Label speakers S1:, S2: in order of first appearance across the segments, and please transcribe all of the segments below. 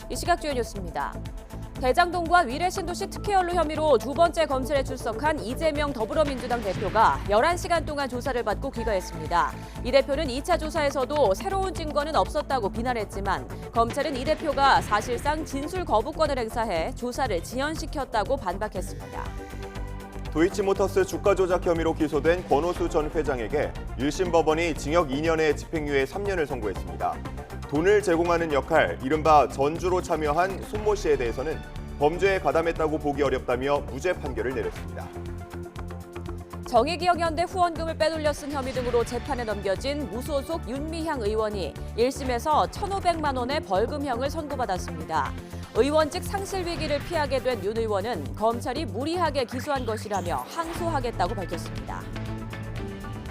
S1: 이 시각 주요 뉴스입니다. 대장동과 위례 신도시 특혜 연루 혐의로 두 번째 검찰에 출석한 이재명 더불어민주당 대표가 11시간 동안 조사를 받고 귀가했습니다. 이 대표는 2차 조사에서도 새로운 증거는 없었다고 비난했지만 검찰은 이 대표가 사실상 진술 거부권을 행사해 조사를 지연시켰다고 반박했습니다.
S2: 도이치모터스 주가 조작 혐의로 기소된 권오수 전 회장에게 1심 법원이 징역 2년에 집행유예 3년을 선고했습니다. 돈을 제공하는 역할, 이른바 전주로 참여한 손모 씨에 대해서는 범죄에 가담했다고 보기 어렵다며 무죄 판결을 내렸습니다.
S1: 정의기억연대 후원금을 빼돌려 쓴 혐의 등으로 재판에 넘겨진 무소속 윤미향 의원이 1심에서 1,500만 원의 벌금형을 선고받았습니다. 의원직 상실 위기를 피하게 된 윤 의원은 검찰이 무리하게 기소한 것이라며 항소하겠다고 밝혔습니다.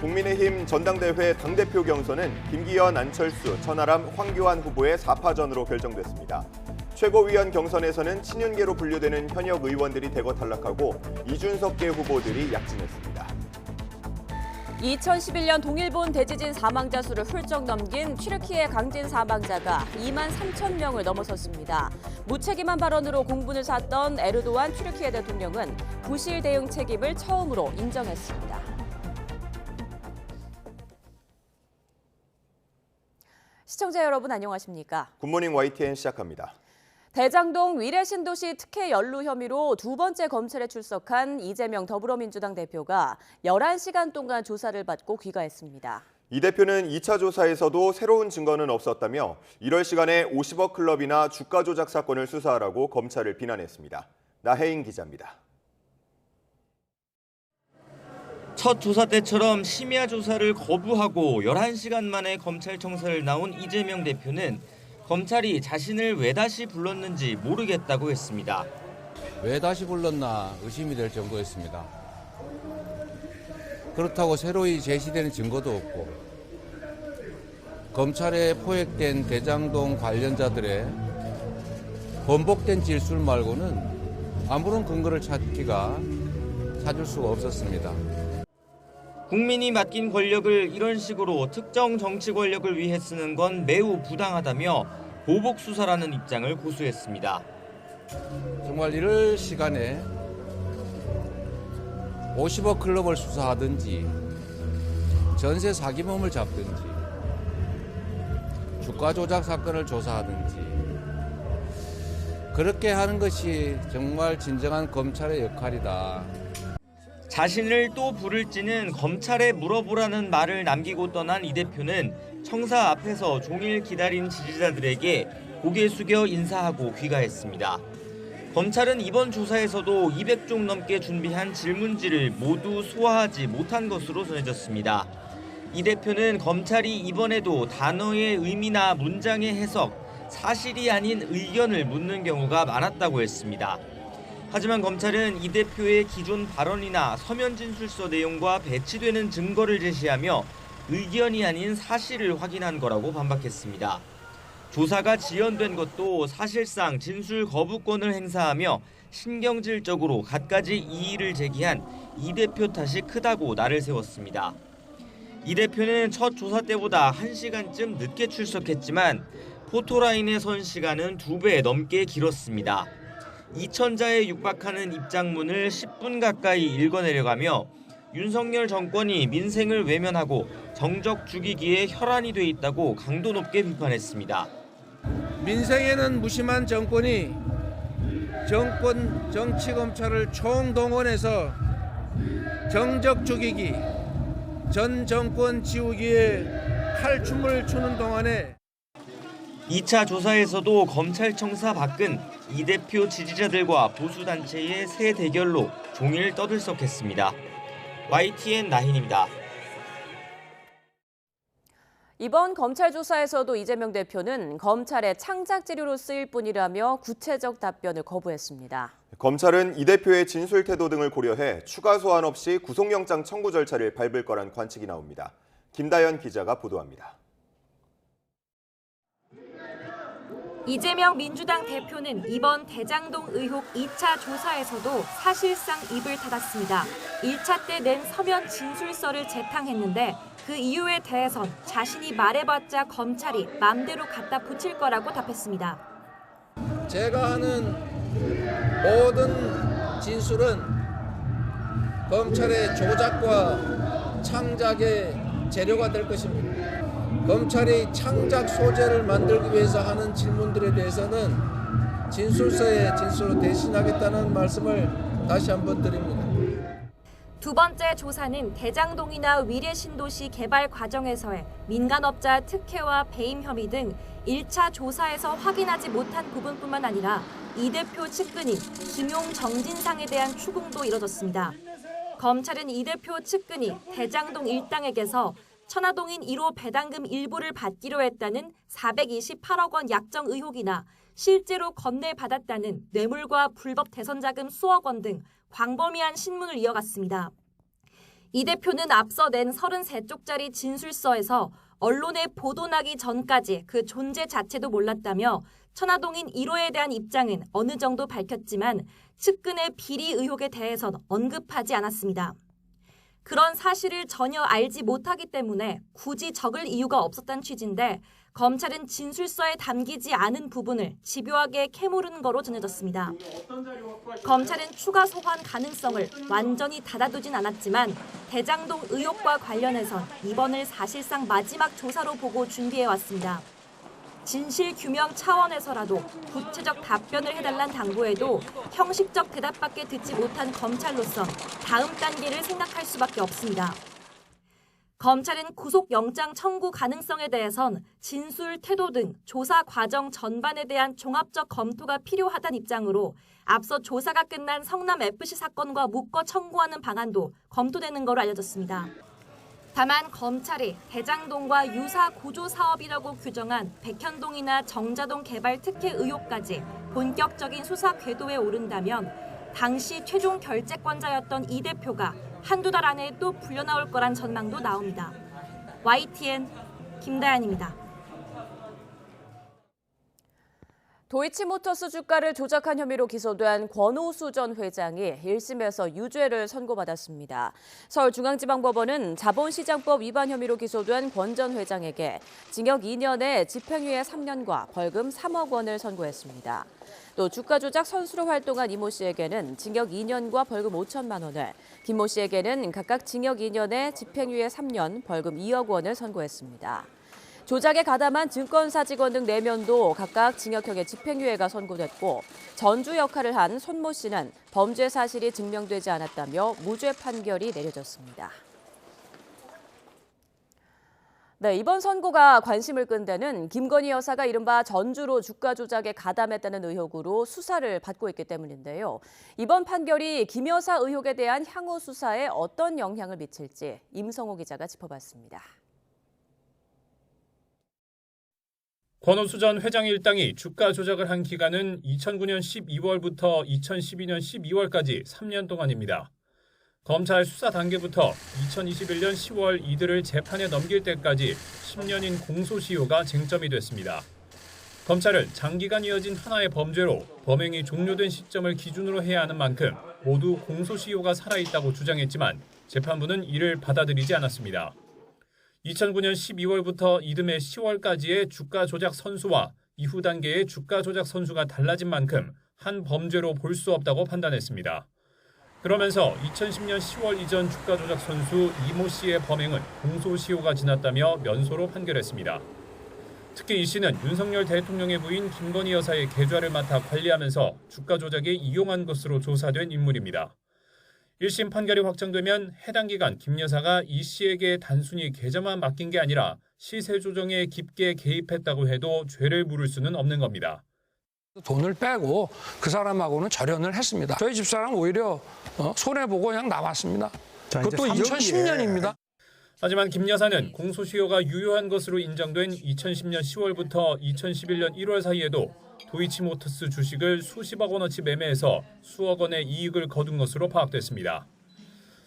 S2: 국민의힘 전당대회 당대표 경선은 김기현, 안철수, 천하람, 황교안 후보의 4파전으로 결정됐습니다. 최고위원 경선에서는 친윤계로 분류되는 현역 의원들이 대거 탈락하고 이준석계 후보들이 약진했습니다.
S1: 2011년 동일본 대지진 사망자 수를 훌쩍 넘긴 튀르키예 강진 사망자가 2만 3천 명을 넘어섰습니다. 무책임한 발언으로 공분을 샀던 에르도안 튀르키예 대통령은 부실 대응 책임을 처음으로 인정했습니다. 시청자 여러분 안녕하십니까?
S2: 굿모닝 YTN 시작합니다.
S1: 대장동 위례 신도시 특혜 연루 혐의로 두 번째 검찰에 출석한 이재명 더불어민주당 대표가 11시간 동안 조사를 받고 귀가했습니다.
S2: 이 대표는 2차 조사에서도 새로운 증거는 없었다며 이럴 시간에 50억 클럽이나 주가 조작 사건을 수사하라고 검찰을 비난했습니다. 나혜인 기자입니다.
S3: 첫 조사 때처럼 심야 조사를 거부하고 11시간 만에 검찰청사를 나온 이재명 대표는 검찰이 자신을 왜 다시 불렀는지 모르겠다고 했습니다.
S4: 왜 다시 불렀나 의심이 될 정도였습니다. 그렇다고 새로이 제시되는 증거도 없고 검찰에 포획된 대장동 관련자들의 번복된 진술 말고는 아무런 근거를 찾을 수가 없었습니다.
S3: 국민이 맡긴 권력을 이런 식으로 특정 정치 권력을 위해 쓰는 건 매우 부당하다며 보복 수사라는 입장을 고수했습니다.
S4: 정말 이럴 시간에 50억 클럽을 수사하든지 전세 사기범을 잡든지 주가 조작 사건을 조사하든지 그렇게 하는 것이 정말 진정한 검찰의 역할이다.
S3: 자신을 또 부를지는 검찰에 물어보라는 말을 남기고 떠난 이 대표는 청사 앞에서 종일 기다린 지지자들에게 고개 숙여 인사하고 귀가했습니다. 검찰은 이번 조사에서도 200쪽 넘게 준비한 질문지를 모두 소화하지 못한 것으로 전해졌습니다. 이 대표는 검찰이 이번에도 단어의 의미나 문장의 해석, 사실이 아닌 의견을 묻는 경우가 많았다고 했습니다. 하지만 검찰은 이 대표의 기존 발언이나 서면 진술서 내용과 배치되는 증거를 제시하며 의견이 아닌 사실을 확인한 거라고 반박했습니다. 조사가 지연된 것도 사실상 진술 거부권을 행사하며 신경질적으로 갖가지 이의를 제기한 이 대표 탓이 크다고 날을 세웠습니다. 이 대표는 첫 조사 때보다 1시간쯤 늦게 출석했지만 포토라인에 선 시간은 2배 넘게 길었습니다. 2,000자에 육박하는 입장문을 10분 가까이 읽어내려가며 윤석열 정권이 민생을 외면하고 정적 죽이기에 혈안이 돼 있다고 강도 높게 비판했습니다.
S5: 민생에는 무심한 정권이 정치검찰을 총동원해서 정적 죽이기, 전 정권 지우기에 칼춤을 추는 동안에
S3: 2차 조사에서도 검찰청사 밖은 이 대표 지지자들과 보수단체의 새 대결로 종일 떠들썩했습니다. YTN 나힌입니다.
S1: 이번 검찰 조사에서도 이재명 대표는 검찰의 창작 재료로 쓰일 뿐이라며 구체적 답변을 거부했습니다.
S2: 검찰은 이 대표의 진술 태도 등을 고려해 추가 소환 없이 구속영장 청구 절차를 밟을 거란 관측이 나옵니다. 김다연 기자가 보도합니다.
S6: 이재명 민주당 대표는 이번 대장동 의혹 2차 조사에서도 사실상 입을 닫았습니다. 1차 때 낸 서면 진술서를 재탕했는데 그 이유에 대해선 자신이 말해봤자 검찰이 맘대로 갖다 붙일 거라고 답했습니다.
S5: 제가 하는 모든 진술은 검찰의 조작과 창작의 재료가 될 것입니다. 검찰이 창작 소재를 만들기 위해서 하는 질문들에 대해서는 진술서에 진술로 대신하겠다는 말씀을 다시 한번 드립니다.
S6: 두 번째 조사는 대장동이나 위례신도시 개발 과정에서의 민간업자 특혜와 배임 혐의 등 1차 조사에서 확인하지 못한 부분뿐만 아니라 이 대표 측근인 김용 정진상에 대한 추궁도 이뤄졌습니다. 검찰은 이 대표 측근이 대장동 일당에게서 천화동인 1호 배당금 일부를 받기로 했다는 428억 원 약정 의혹이나 실제로 건네받았다는 뇌물과 불법 대선자금 수억 원 등 광범위한 신문을 이어갔습니다. 이 대표는 앞서 낸 33쪽짜리 진술서에서 언론에 보도나기 전까지 그 존재 자체도 몰랐다며 천화동인 1호에 대한 입장은 어느 정도 밝혔지만 측근의 비리 의혹에 대해선 언급하지 않았습니다. 그런 사실을 전혀 알지 못하기 때문에 굳이 적을 이유가 없었다는 취지인데 검찰은 진술서에 담기지 않은 부분을 집요하게 캐물은 거로 전해졌습니다. 검찰은 추가 소환 가능성을 완전히 닫아두진 않았지만 대장동 의혹과 관련해선 이번을 사실상 마지막 조사로 보고 준비해왔습니다. 진실 규명 차원에서라도 구체적 답변을 해달란 당부에도 형식적 대답밖에 듣지 못한 검찰로서 다음 단계를 생각할 수밖에 없습니다. 검찰은 구속영장 청구 가능성에 대해선 진술 태도 등 조사 과정 전반에 대한 종합적 검토가 필요하다는 입장으로 앞서 조사가 끝난 성남FC 사건과 묶어 청구하는 방안도 검토되는 것으로 알려졌습니다. 다만 검찰이 대장동과 유사 구조 사업이라고 규정한 백현동이나 정자동 개발 특혜 의혹까지 본격적인 수사 궤도에 오른다면 당시 최종 결재권자였던 이 대표가 한두 달 안에 또 풀려나올 거란 전망도 나옵니다. YTN 김다연입니다.
S1: 도이치모터스 주가를 조작한 혐의로 기소된 권오수 전 회장이 1심에서 유죄를 선고받았습니다. 서울중앙지방법원은 자본시장법 위반 혐의로 기소된 권 전 회장에게 징역 2년에 집행유예 3년과 벌금 3억 원을 선고했습니다. 또 주가 조작 선수로 활동한 이모 씨에게는 징역 2년과 벌금 5천만 원을, 김모 씨에게는 각각 징역 2년에 집행유예 3년, 벌금 2억 원을 선고했습니다. 조작에 가담한 증권사 직원 등 4명도 각각 징역형의 집행유예가 선고됐고 전주 역할을 한 손모 씨는 범죄 사실이 증명되지 않았다며 무죄 판결이 내려졌습니다. 네, 이번 선고가 관심을 끈 데는 김건희 여사가 이른바 전주로 주가 조작에 가담했다는 의혹으로 수사를 받고 있기 때문인데요. 이번 판결이 김 여사 의혹에 대한 향후 수사에 어떤 영향을 미칠지 임성호 기자가 짚어봤습니다.
S7: 권오수 전 회장 일당이 주가 조작을 한 기간은 2009년 12월부터 2012년 12월까지 3년 동안입니다. 검찰 수사 단계부터 2021년 10월 이들을 재판에 넘길 때까지 10년인 공소시효가 쟁점이 됐습니다. 검찰은 장기간 이어진 하나의 범죄로 범행이 종료된 시점을 기준으로 해야 하는 만큼 모두 공소시효가 살아있다고 주장했지만 재판부는 이를 받아들이지 않았습니다. 2009년 12월부터 이듬해 10월까지의 주가 조작 선수와 이후 단계의 주가 조작 선수가 달라진 만큼 한 범죄로 볼 수 없다고 판단했습니다. 그러면서 2010년 10월 이전 주가 조작 선수 이모 씨의 범행은 공소시효가 지났다며 면소로 판결했습니다. 특히 이 씨는 윤석열 대통령의 부인 김건희 여사의 계좌를 맡아 관리하면서 주가 조작에 이용한 것으로 조사된 인물입니다. 1심 판결이 확정되면 해당 기간 김 여사가 이 씨에게 단순히 계좌만 맡긴 게 아니라 시세 조정에 깊게 개입했다고 해도 죄를 물을 수는 없는 겁니다.
S8: 돈을 빼고 그 사람하고는 절연을 했습니다. 저희 집사람 오히려 손해보고 그냥 나왔습니다. 그것도 2010년입니다.
S7: 하지만 김 여사는 공소시효가 유효한 것으로 인정된 2010년 10월부터 2011년 1월 사이에도 도이치모터스 주식을 수십억 원어치 매매해서 수억 원의 이익을 거둔 것으로 파악됐습니다.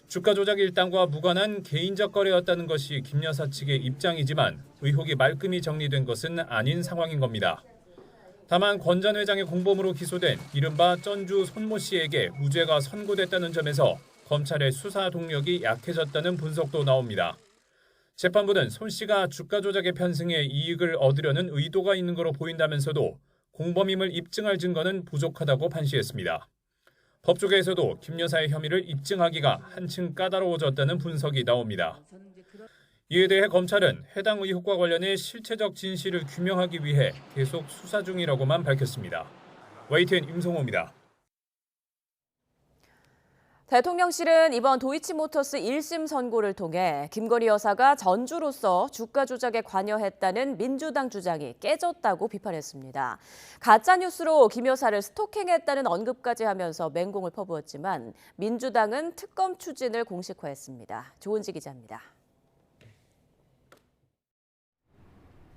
S7: 주가 조작 일당과 무관한 개인적 거래였다는 것이 김 여사 측의 입장이지만 의혹이 말끔히 정리된 것은 아닌 상황인 겁니다. 다만 권 전 회장의 공범으로 기소된 이른바 전주 손모 씨에게 무죄가 선고됐다는 점에서 검찰의 수사 동력이 약해졌다는 분석도 나옵니다. 재판부는 손 씨가 주가 조작에 편승해 이익을 얻으려는 의도가 있는 것으로 보인다면서도 공범임을 입증할 증거는 부족하다고 판시했습니다. 법조계에서도 김 여사의 혐의를 입증하기가 한층 까다로워졌다는 분석이 나옵니다. 이에 대해 검찰은 해당 의혹과 관련해 실체적 진실을 규명하기 위해 계속 수사 중이라고만 밝혔습니다. YTN 임성호입니다.
S1: 대통령실은 이번 도이치모터스 1심 선고를 통해 김건희 여사가 전주로서 주가 조작에 관여했다는 민주당 주장이 깨졌다고 비판했습니다. 가짜뉴스로 김 여사를 스토킹했다는 언급까지 하면서 맹공을 퍼부었지만 민주당은 특검 추진을 공식화했습니다. 조은지 기자입니다.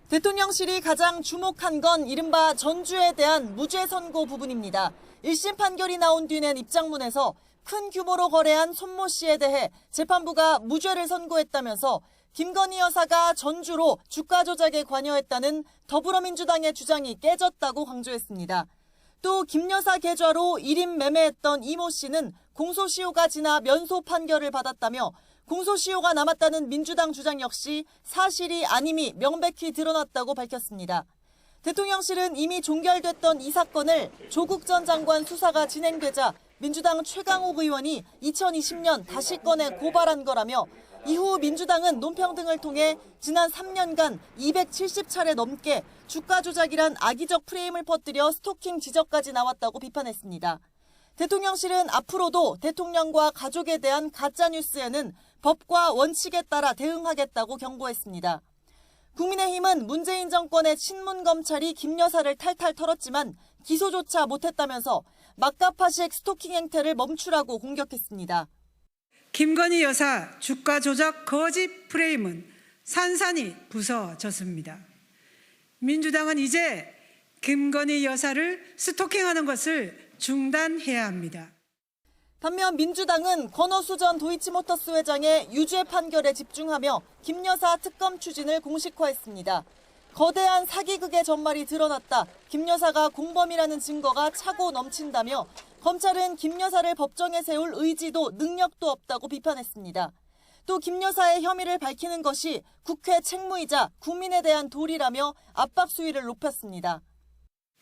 S9: 대통령실이 가장 주목한 건 이른바 전주에 대한 무죄 선고 부분입니다. 1심 판결이 나온 뒤낸 입장문에서 큰 규모로 거래한 손모 씨에 대해 재판부가 무죄를 선고했다면서 김건희 여사가 전주로 주가 조작에 관여했다는 더불어민주당의 주장이 깨졌다고 강조했습니다. 또 김 여사 계좌로 1인 매매했던 이모 씨는 공소시효가 지나 면소 판결을 받았다며 공소시효가 남았다는 민주당 주장 역시 사실이 아님이 명백히 드러났다고 밝혔습니다. 대통령실은 이미 종결됐던 이 사건을 조국 전 장관 수사가 진행되자 민주당 최강욱 의원이 2020년 다시 꺼내 고발한 거라며 이후 민주당은 논평 등을 통해 지난 3년간 270차례 넘게 주가 조작이란 악의적 프레임을 퍼뜨려 스토킹 지적까지 나왔다고 비판했습니다. 대통령실은 앞으로도 대통령과 가족에 대한 가짜뉴스에는 법과 원칙에 따라 대응하겠다고 경고했습니다. 국민의힘은 문재인 정권의 친문 검찰이 김 여사를 탈탈 털었지만 기소조차 못했다면서 막가파식 스토킹 행태를 멈추라고 공격했습니다.
S10: 김건희 여사 주가 조작 거짓 프레임은 산산이 부서졌습니다. 민주당은 이제 김건희 여사를 스토킹하는 것을 중단해야 합니다.
S9: 반면 민주당은 권오수 전 도이치모터스 회장의 유죄 판결에 집중하며 김 여사 특검 추진을 공식화했습니다. 거대한 사기극의 전말이 드러났다. 김 여사가 공범이라는 증거가 차고 넘친다며 검찰은 김 여사를 법정에 세울 의지도 능력도 없다고 비판했습니다. 또 김 여사의 혐의를 밝히는 것이 국회 책무이자 국민에 대한 도리라며 압박 수위를 높였습니다.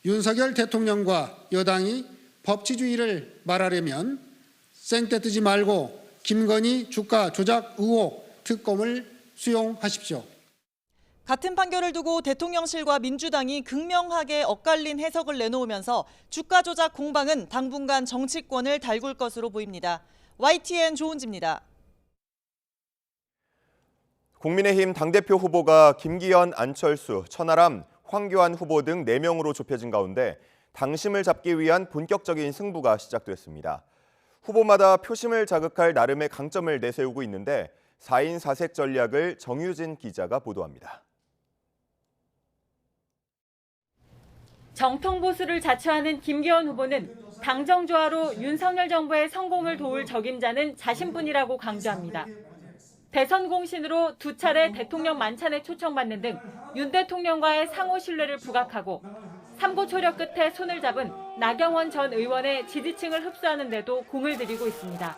S11: 윤석열 대통령과 여당이 법치주의를 말하려면 생떼 뜨지 말고 김건희 주가 조작 의혹 특검을 수용하십시오.
S9: 같은 판결을 두고 대통령실과 민주당이 극명하게 엇갈린 해석을 내놓으면서 주가 조작 공방은 당분간 정치권을 달굴 것으로 보입니다. YTN 조은지입니다.
S2: 국민의힘 당대표 후보가 김기현, 안철수, 천하람, 황교안 후보 등 4명으로 좁혀진 가운데 당심을 잡기 위한 본격적인 승부가 시작됐습니다. 후보마다 표심을 자극할 나름의 강점을 내세우고 있는데 4인 4색 전략을 정유진 기자가 보도합니다.
S12: 정통보수를 자처하는 김기현 후보는 당정조화로 윤석열 정부의 성공을 도울 적임자는 자신뿐이라고 강조합니다. 대선 공신으로 2차례 대통령 만찬에 초청받는 등 윤 대통령과의 상호 신뢰를 부각하고 삼고초려 끝에 손을 잡은 나경원 전 의원의 지지층을 흡수하는 데도 공을 들이고 있습니다.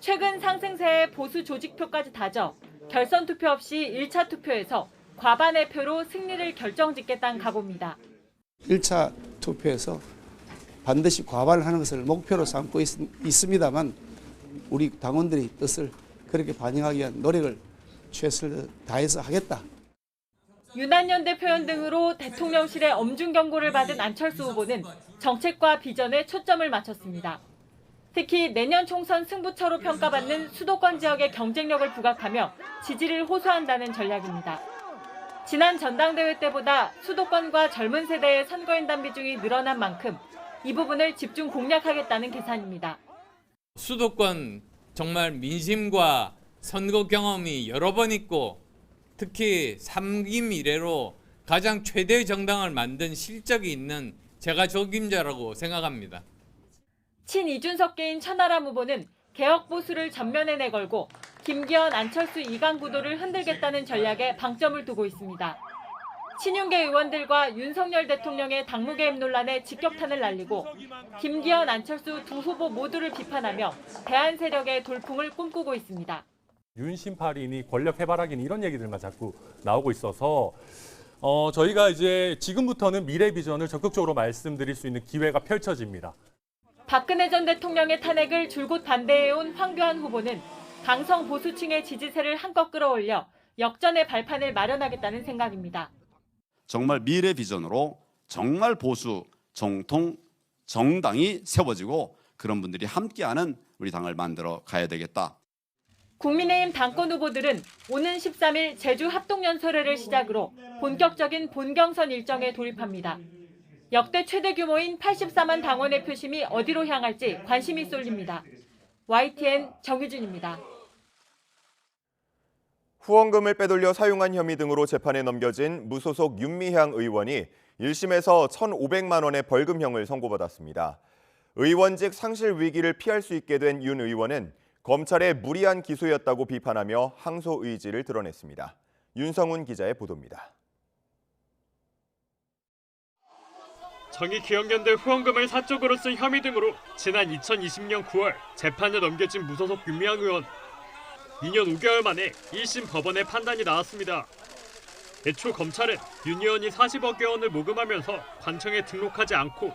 S12: 최근 상승세의 보수 조직표까지 다져 결선 투표 없이 1차 투표에서 과반의 표로 승리를 결정짓겠다는 각오입니다.
S13: 1차 투표에서 반드시 과반을 하는 것을 목표로 삼고 있습니다만 우리 당원들의 뜻을 그렇게 반영하기 위한 노력을 최선을 다해서 하겠다.
S12: 유난연대 표현 등으로 대통령실의 엄중 경고를 받은 안철수 후보는 정책과 비전에 초점을 맞췄습니다. 특히 내년 총선 승부처로 평가받는 수도권 지역의 경쟁력을 부각하며 지지를 호소한다는 전략입니다. 지난 전당대회 때보다 수도권과 젊은 세대의 선거인단 비중이 늘어난 만큼 이 부분을 집중 공략하겠다는 계산입니다.
S14: 수도권 정말 민심과 선거 경험이 여러 번 있고 특히 3기 이래로 가장 최대의 정당을 만든 실적이 있는 제가 적임자라고 생각합니다.
S12: 친이준석계인 천하람 후보는 개혁 보수를 전면에 내걸고 김기현, 안철수, 이강 구도를 흔들겠다는 전략에 방점을 두고 있습니다. 친윤계 의원들과 윤석열 대통령의 당무 개입 논란에 직격탄을 날리고 김기현, 안철수 두 후보 모두를 비판하며 대안 세력의 돌풍을 꿈꾸고 있습니다.
S15: 윤심팔이니 권력 해바라기니 이런 얘기들만 자꾸 나오고 있어서 저희가 이제 지금부터는 미래 비전을 적극적으로 말씀드릴 수 있는 기회가 펼쳐집니다.
S12: 박근혜 전 대통령의 탄핵을 줄곧 반대해온 황교안 후보는 강성 보수층의 지지세를 한껏 끌어올려 역전의 발판을 마련하겠다는 생각입니다.
S16: 정말 미래 비전으로 정말 보수 정통 정당이 세워지고 그런 분들이 함께하는 우리 당을 만들어 가야 되겠다.
S12: 국민의힘 당권 후보들은 오는 13일 제주 합동연설회를 시작으로 본격적인 본경선 일정에 돌입합니다. 역대 최대 규모인 84만 당원의 표심이 어디로 향할지 관심이 쏠립니다. YTN 정유진입니다.
S2: 후원금을 빼돌려 사용한 혐의 등으로 재판에 넘겨진 무소속 윤미향 의원이 1심에서 1,500만 원의 벌금형을 선고받았습니다. 의원직 상실 위기를 피할 수 있게 된 윤 의원은 검찰의 무리한 기소였다고 비판하며 항소 의지를 드러냈습니다. 윤성훈 기자의 보도입니다.
S17: 정의기억연대 후원금을 사적으로 쓴 혐의 등으로 지난 2020년 9월 재판에 넘겨진 무소속 윤미향 의원. 2년 5개월 만에 1심 법원의 판단이 나왔습니다. 애초 검찰은 윤 의원이 40억 원을 모금하면서 관청에 등록하지 않고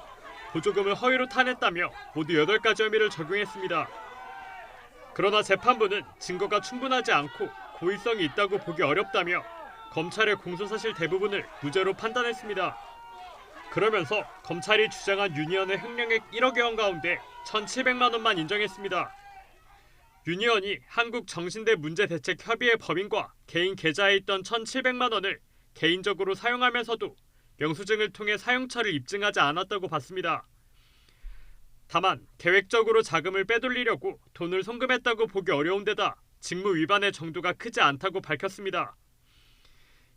S17: 보조금을 허위로 타냈다며 모두 8가지 혐의를 적용했습니다. 그러나 재판부는 증거가 충분하지 않고 고의성이 있다고 보기 어렵다며 검찰의 공소사실 대부분을 무죄로 판단했습니다. 그러면서 검찰이 주장한 윤 의원의 횡령액 1억여 원 가운데 1,700만 원만 인정했습니다. 윤 의원이 한국정신대문제대책협의회 법인과 개인 계좌에 있던 1,700만 원을 개인적으로 사용하면서도 영수증을 통해 사용처를 입증하지 않았다고 봤습니다. 다만 계획적으로 자금을 빼돌리려고 돈을 송금했다고 보기 어려운 데다 직무 위반의 정도가 크지 않다고 밝혔습니다.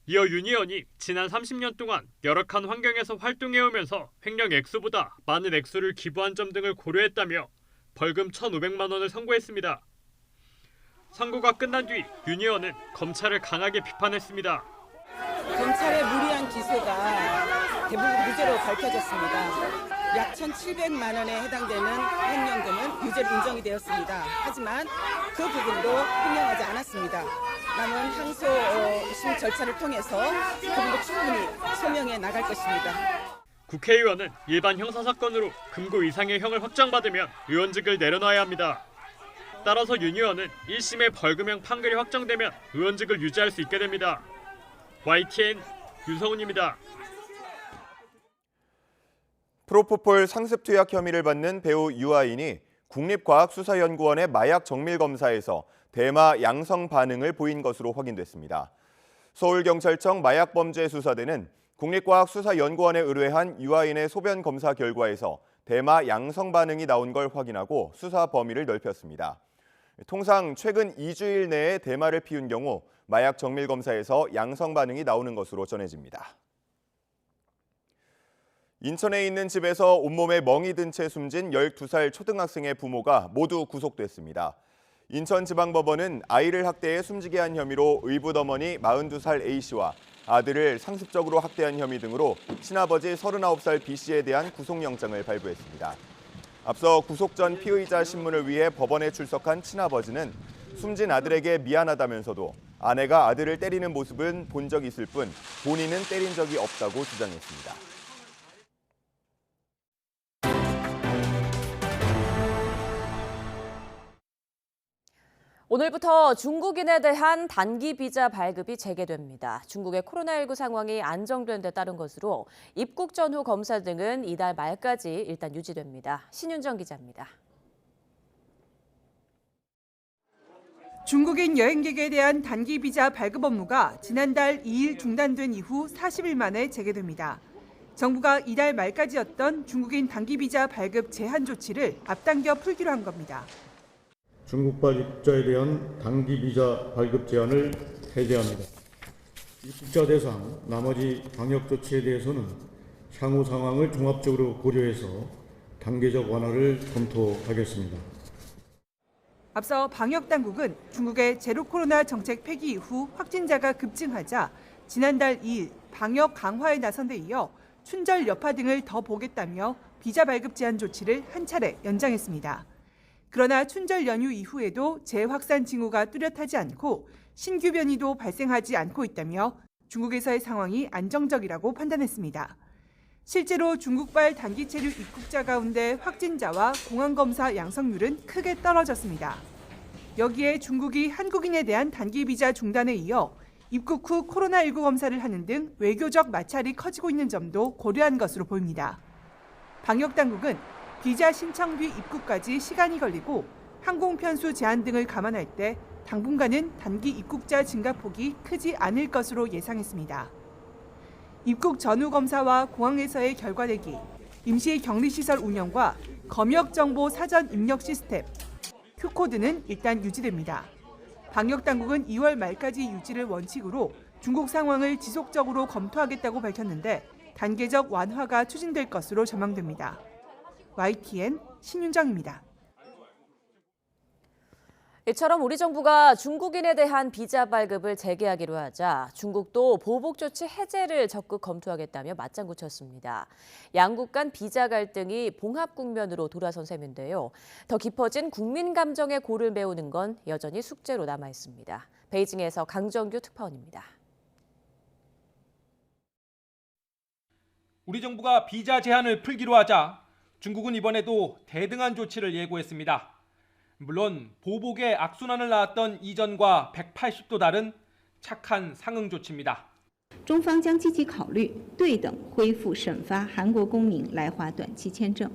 S17: 이어 윤 의원이 지난 30년 동안 열악한 환경에서 활동해오면서 횡령 액수보다 많은 액수를 기부한 점 등을 고려했다며 벌금 1,500만 원을 선고했습니다. 선고가 끝난 뒤 윤 의원은 검찰을 강하게 비판했습니다.
S18: 검찰의 무리한 기소가 대부분 무죄로 밝혀졌습니다. 약 1,700만 원에 해당되는 횡령금은 유죄로 인정이 되었습니다. 하지만 그 부분도 횡령하지 않았습니다. 남은 항소심 절차를 통해서 그 부분도 충분히 소명해 나갈 것입니다.
S17: 국회의원은 일반 형사사건으로 금고 이상의 형을 확정받으면 의원직을 내려놔야 합니다. 따라서 윤 의원은 1심의 벌금형 판결이 확정되면 의원직을 유지할 수 있게 됩니다. YTN 윤성훈입니다.
S2: 프로포폴 상습 투약 혐의를 받는 배우 유아인이 국립과학수사연구원의 마약 정밀 검사에서 대마 양성 반응을 보인 것으로 확인됐습니다. 서울경찰청 마약범죄수사대는 국립과학수사연구원에 의뢰한 유아인의 소변 검사 결과에서 대마 양성 반응이 나온 걸 확인하고 수사 범위를 넓혔습니다. 통상 최근 2주일 내에 대마를 피운 경우 마약 정밀 검사에서 양성 반응이 나오는 것으로 전해집니다. 인천에 있는 집에서 온몸에 멍이 든 채 숨진 12살 초등학생의 부모가 모두 구속됐습니다. 인천지방법원은 아이를 학대해 숨지게 한 혐의로 의붓어머니 42살 A씨와 아들을 상습적으로 학대한 혐의 등으로 친아버지 39살 B씨에 대한 구속영장을 발부했습니다. 앞서 구속 전 피의자 신문을 위해 법원에 출석한 친아버지는 숨진 아들에게 미안하다면서도 아내가 아들을 때리는 모습은 본 적이 있을 뿐 본인은 때린 적이 없다고 주장했습니다.
S1: 오늘부터 중국인에 대한 단기 비자 발급이 재개됩니다. 중국의 코로나19 상황이 안정된 데 따른 것으로 입국 전후 검사 등은 이달 말까지 일단 유지됩니다. 신윤정 기자입니다.
S19: 중국인 여행객에 대한 단기 비자 발급 업무가 지난달 2일 중단된 이후 40일 만에 재개됩니다. 정부가 이달 말까지였던 중국인 단기 비자 발급 제한 조치를 앞당겨 풀기로 한 겁니다.
S20: 중국발 입국자에 대한 단기 비자 발급 제한을 해제합니다. 입국자 대상 나머지 방역 조치에 대해서는 향후 상황을 종합적으로 고려해서 단계적 완화를 검토하겠습니다.
S19: 앞서 방역 당국은 중국의 제로 코로나 정책 폐기 이후 확진자가 급증하자 지난달 2일 방역 강화에 나선 데 이어 춘절 여파 등을 더 보겠다며 비자 발급 제한 조치를 한 차례 연장했습니다. 그러나 춘절 연휴 이후에도 재확산 징후가 뚜렷하지 않고 신규 변이도 발생하지 않고 있다며 중국에서의 상황이 안정적이라고 판단했습니다. 실제로 중국발 단기 체류 입국자 가운데 확진자와 공항검사 양성률은 크게 떨어졌습니다. 여기에 중국이 한국인에 대한 단기 비자 중단에 이어 입국 후 코로나19 검사를 하는 등 외교적 마찰이 커지고 있는 점도 고려한 것으로 보입니다. 방역당국은 비자 신청 뒤 입국까지 시간이 걸리고 항공 편수 제한 등을 감안할 때 당분간은 단기 입국자 증가폭이 크지 않을 것으로 예상했습니다. 입국 전후 검사와 공항에서의 결과 내기, 임시 격리시설 운영과 검역정보 사전 입력 시스템, Q코드는 일단 유지됩니다. 방역당국은 2월 말까지 유지를 원칙으로 중국 상황을 지속적으로 검토하겠다고 밝혔는데 단계적 완화가 추진될 것으로 전망됩니다. YTN 신윤정입니다.
S1: 이처럼 우리 정부가 중국인에 대한 비자 발급을 재개하기로 하자 중국도 보복 조치 해제를 적극 검토하겠다며 맞장구 쳤습니다. 양국 간 비자 갈등이 봉합 국면으로 돌아선 셈인데요. 더 깊어진 국민 감정의 골을 메우는 건 여전히 숙제로 남아 있습니다. 베이징에서 강정규 특파원입니다.
S21: 우리 정부가 비자 제한을 풀기로 하자 중국은 이번에도 대등한 조치를 예고했습니다. 물론 보복의 악순환을 낳았던 이전과 180도 다른 착한 상응 조치입니다.
S22: 中方将积极考虑对等恢复审发韩国公民来华短期签证。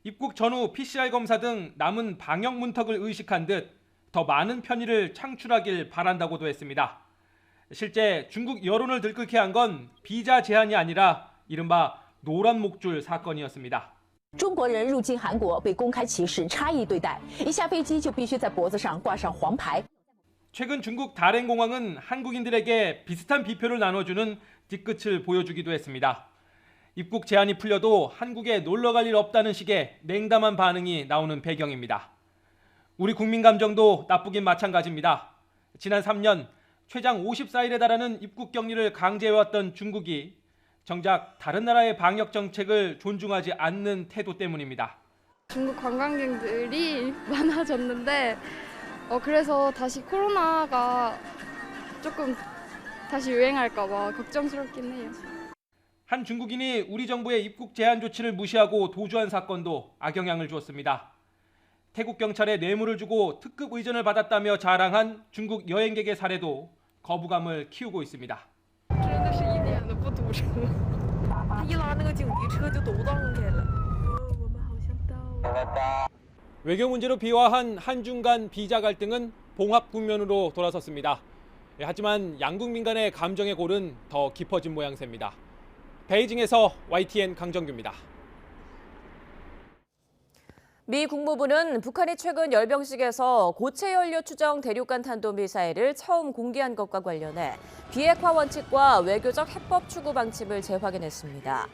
S21: 입국 전후 PCR 검사 등 남은 방역 문턱을 의식한 듯 더 많은 편의를 창출하길 바란다고도 했습니다. 실제 중국 여론을 들끓게 한 건 비자 제한이 아니라 이른바 노란 목줄 사건이었습니다.
S23: 中国人入境韩国被公开歧视、差异对待，一下飞机就必须在脖子上挂上黄牌。
S21: 최근 중국 다롄공항은 한국인들에게 비슷한 비표를 나눠주는 뒤끝을 보여주기도 했습니다. 입국 제한이 풀려도 한국에 놀러 갈 일 없다는 식의 냉담한 반응이 나오는 배경입니다. 우리 국민 감정도 나쁘긴 마찬가지입니다. 지난 3년 최장 54일에 달하는 입국 격리를 강제해왔던 중국이 정작 다른 나라의 방역 정책을 존중하지 않는 태도 때문입니다.
S24: 중국 관광객들이 많아졌는데 그래서 다시 코로나가 조금 다시 유행할까 봐 걱정스럽긴 해요.
S21: 한 중국인이 우리 정부의 입국 제한 조치를 무시하고 도주한 사건도 악영향을 주었습니다. 태국 경찰에 뇌물을 주고 특급 의전을 받았다며 자랑한 중국 여행객의 사례도 거부감을 키우고 있습니다. 외교 문제로 비화한 한중 간 비자 갈등은 봉합 국면으로 돌아섰습니다. 하지만 양국민 간의 감정의 골은 더 깊어진 모양새입니다. 베이징에서 YTN 강정규입니다.
S1: 미 국무부는 북한이 최근 열병식에서 고체 연료 추정 대륙간 탄도미사일을 처음 공개한 것과 관련해 비핵화 원칙과 외교적 해법 추구 방침을 재확인했습니다.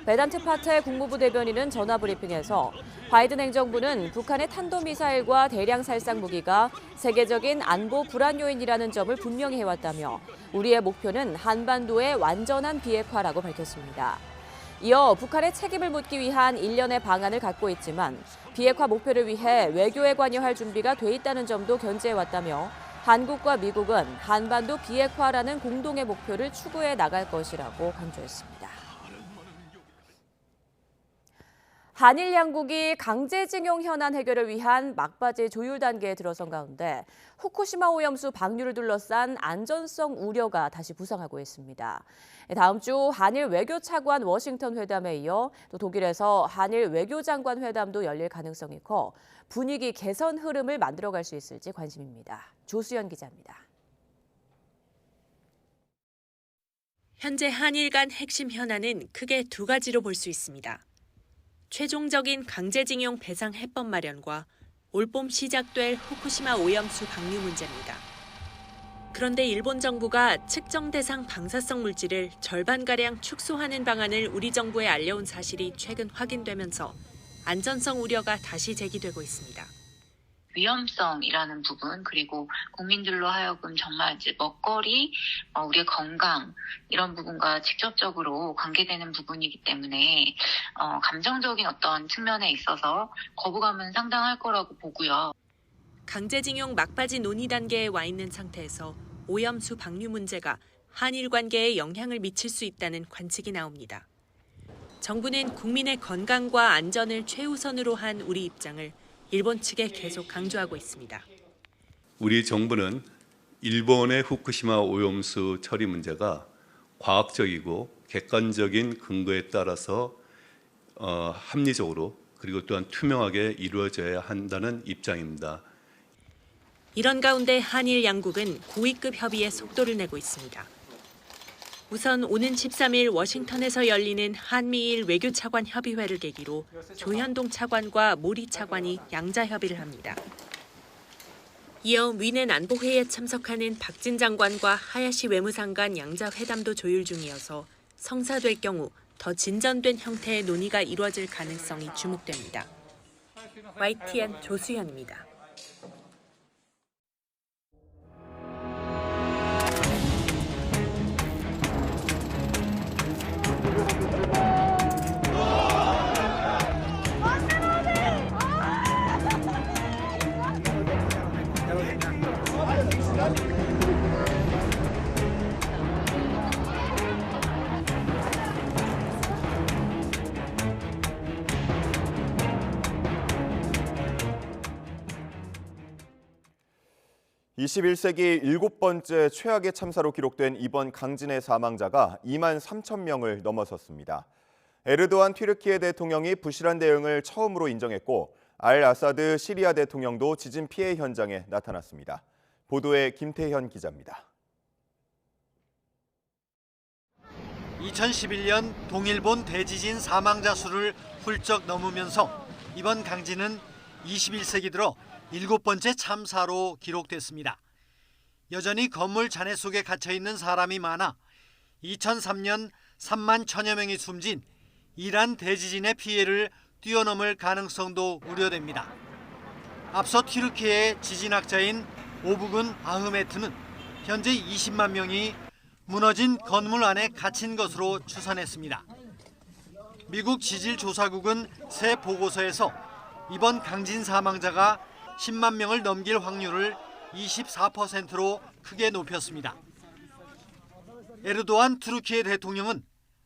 S1: 베단트 파테 국무부 대변인은 전화브리핑에서 바이든 행정부는 북한의 탄도미사일과 대량 살상 무기가 세계적인 안보 불안 요인이라는 점을 분명히 해왔다며 우리의 목표는 한반도의 완전한 비핵화라고 밝혔습니다. 이어 북한의 책임을 묻기 위한 일련의 방안을 갖고 있지만 비핵화 목표를 위해 외교에 관여할 준비가 돼 있다는 점도 견지해왔다며 한국과 미국은 한반도 비핵화라는 공동의 목표를 추구해 나갈 것이라고 강조했습니다. 한일 양국이 강제징용 현안 해결을 위한 막바지 조율 단계에 들어선 가운데 후쿠시마 오염수 방류를 둘러싼 안전성 우려가 다시 부상하고 있습니다. 다음 주 한일 외교차관 워싱턴 회담에 이어 또 독일에서 한일 외교장관 회담도 열릴 가능성이 커 분위기 개선 흐름을 만들어갈 수 있을지 관심입니다. 조수연 기자입니다.
S25: 현재 한일 간 핵심 현안은 크게 두 가지로 볼 수 있습니다. 최종적인 강제징용 배상 해법 마련과 올봄 시작될 후쿠시마 오염수 방류 문제입니다. 그런데 일본 정부가 측정 대상 방사성 물질을 절반가량 축소하는 방안을 우리 정부에 알려온 사실이 최근 확인되면서 안전성 우려가 다시 제기되고 있습니다.
S3: 위험성이라는 부분, 그리고 국민들로 하여금 정말 이제 먹거리, 우리의 건강 이런 부분과 직접적으로 관계되는 부분이기 때문에 감정적인 어떤 측면에 있어서 거부감은 상당할 거라고 보고요.
S25: 강제징용 막바지 논의 단계에 와 있는 상태에서 오염수 방류 문제가 한일 관계에 영향을 미칠 수 있다는 관측이 나옵니다. 정부는 국민의 건강과 안전을 최우선으로 한 우리 입장을 일본 측에 계속 강조하고 있습니다.
S4: 우리 정부는 일본의 후쿠시마 오염수 처리 문제가 과학적이고 객관적인 근거에 따라서 합리적으로 그리고 또한 투명하게 이루어져야 한다는 입장입니다.
S25: 이런 가운데 한일 양국은 고위급 협의에 속도를 내고 있습니다. 우선 오는 13일 워싱턴에서 열리는 한미일 외교차관 협의회를 계기로 조현동 차관과 모리 차관이 양자 협의를 합니다. 이어 위넨 안보회의에 참석하는 박진 장관과 하야시 외무상관 양자 회담도 조율 중이어서 성사될 경우 더 진전된 형태의 논의가 이루어질 가능성이 주목됩니다. YTN 조수현입니다.
S2: (21세기) 7번째 최악의 참사로 기록된 이번 강진의 사망자가 2만 3천 명을 넘어섰습니다. 에르도안 튀르키예 대통령이 부실한 대응을 처음으로 인정했고 알 아사드 시리아 대통령도 지진 피해 현장에 나타났습니다. 보도에 김태현 기자입니다.
S5: 2011년 동일본 대지진 사망자 수를 훌쩍 넘으면서 이번 강진은 21세기 들어 7번째 참사로 기록됐습니다. 여전히 건물 잔해 속에 갇혀있는 사람이 많아 2003년 3만 천여 명이 숨진 이란 대지진의 피해를 뛰어넘을 가능성도 우려됩니다. 앞서 튀르키예의 지진학자인 오부근 아흐메트는 현재 20만 명이 무너진 건물 안에 갇힌 것으로 추산했습니다. 미국 지질조사국은 새 보고서에서 이번 강진 사망자가 10만 명을 넘길 확률을 24%로 크게 높였습니다. 에르도안 투르키예 대통령은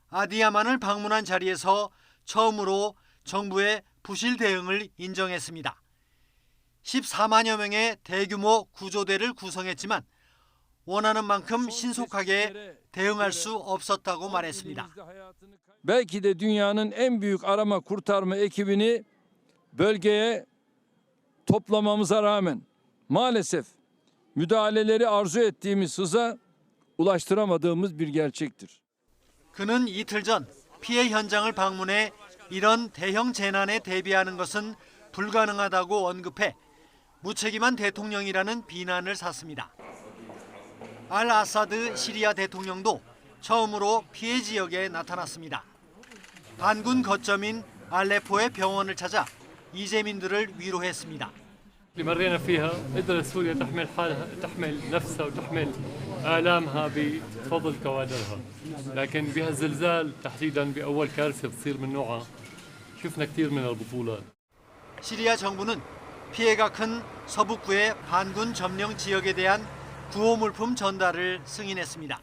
S5: 아디야만을 방문한 자리에서 처음으로 정부의 부실 대응을 인정했습니다. 14만여 명의 대규모 구조대를 구성했지만 원하는 만큼 신속하게 대응할 수 없었다고 말했습니다.
S6: Belki de dünyanın en büyük arama kurtarma ekibini bölgeye toplamamıza rağmen maalesef müdahaleleri arzu ettiğimiz hıza ulaştıramadığımız bir gerçektir.
S5: 그는 이틀 전 피해 현장을 방문해 이런 대형 재난에 대비하는 것은 불가능하다고 언급해 무책임한 대통령이라는 비난을 샀습니다. 알 아사드 시리아 대통령도 처음으로 피해 지역에 나타났습니다. 반군 거점인 알레포의 병원을 찾아 이재민들을 위로했습니다.
S17: اللي مرينا فيها قدرت سوريا تحمل حالها تحمل نفسها وتحمل آلامها بفضل كوادرها لكن بهالزلزال تحديدا بأول كارثة بتصير من نوعها شفنا كثير من البطولات.
S5: 시리아 정부는 피해가 큰 서북부의 반군 점령 지역에 대한 구호 물품 전달을 승인했습니다.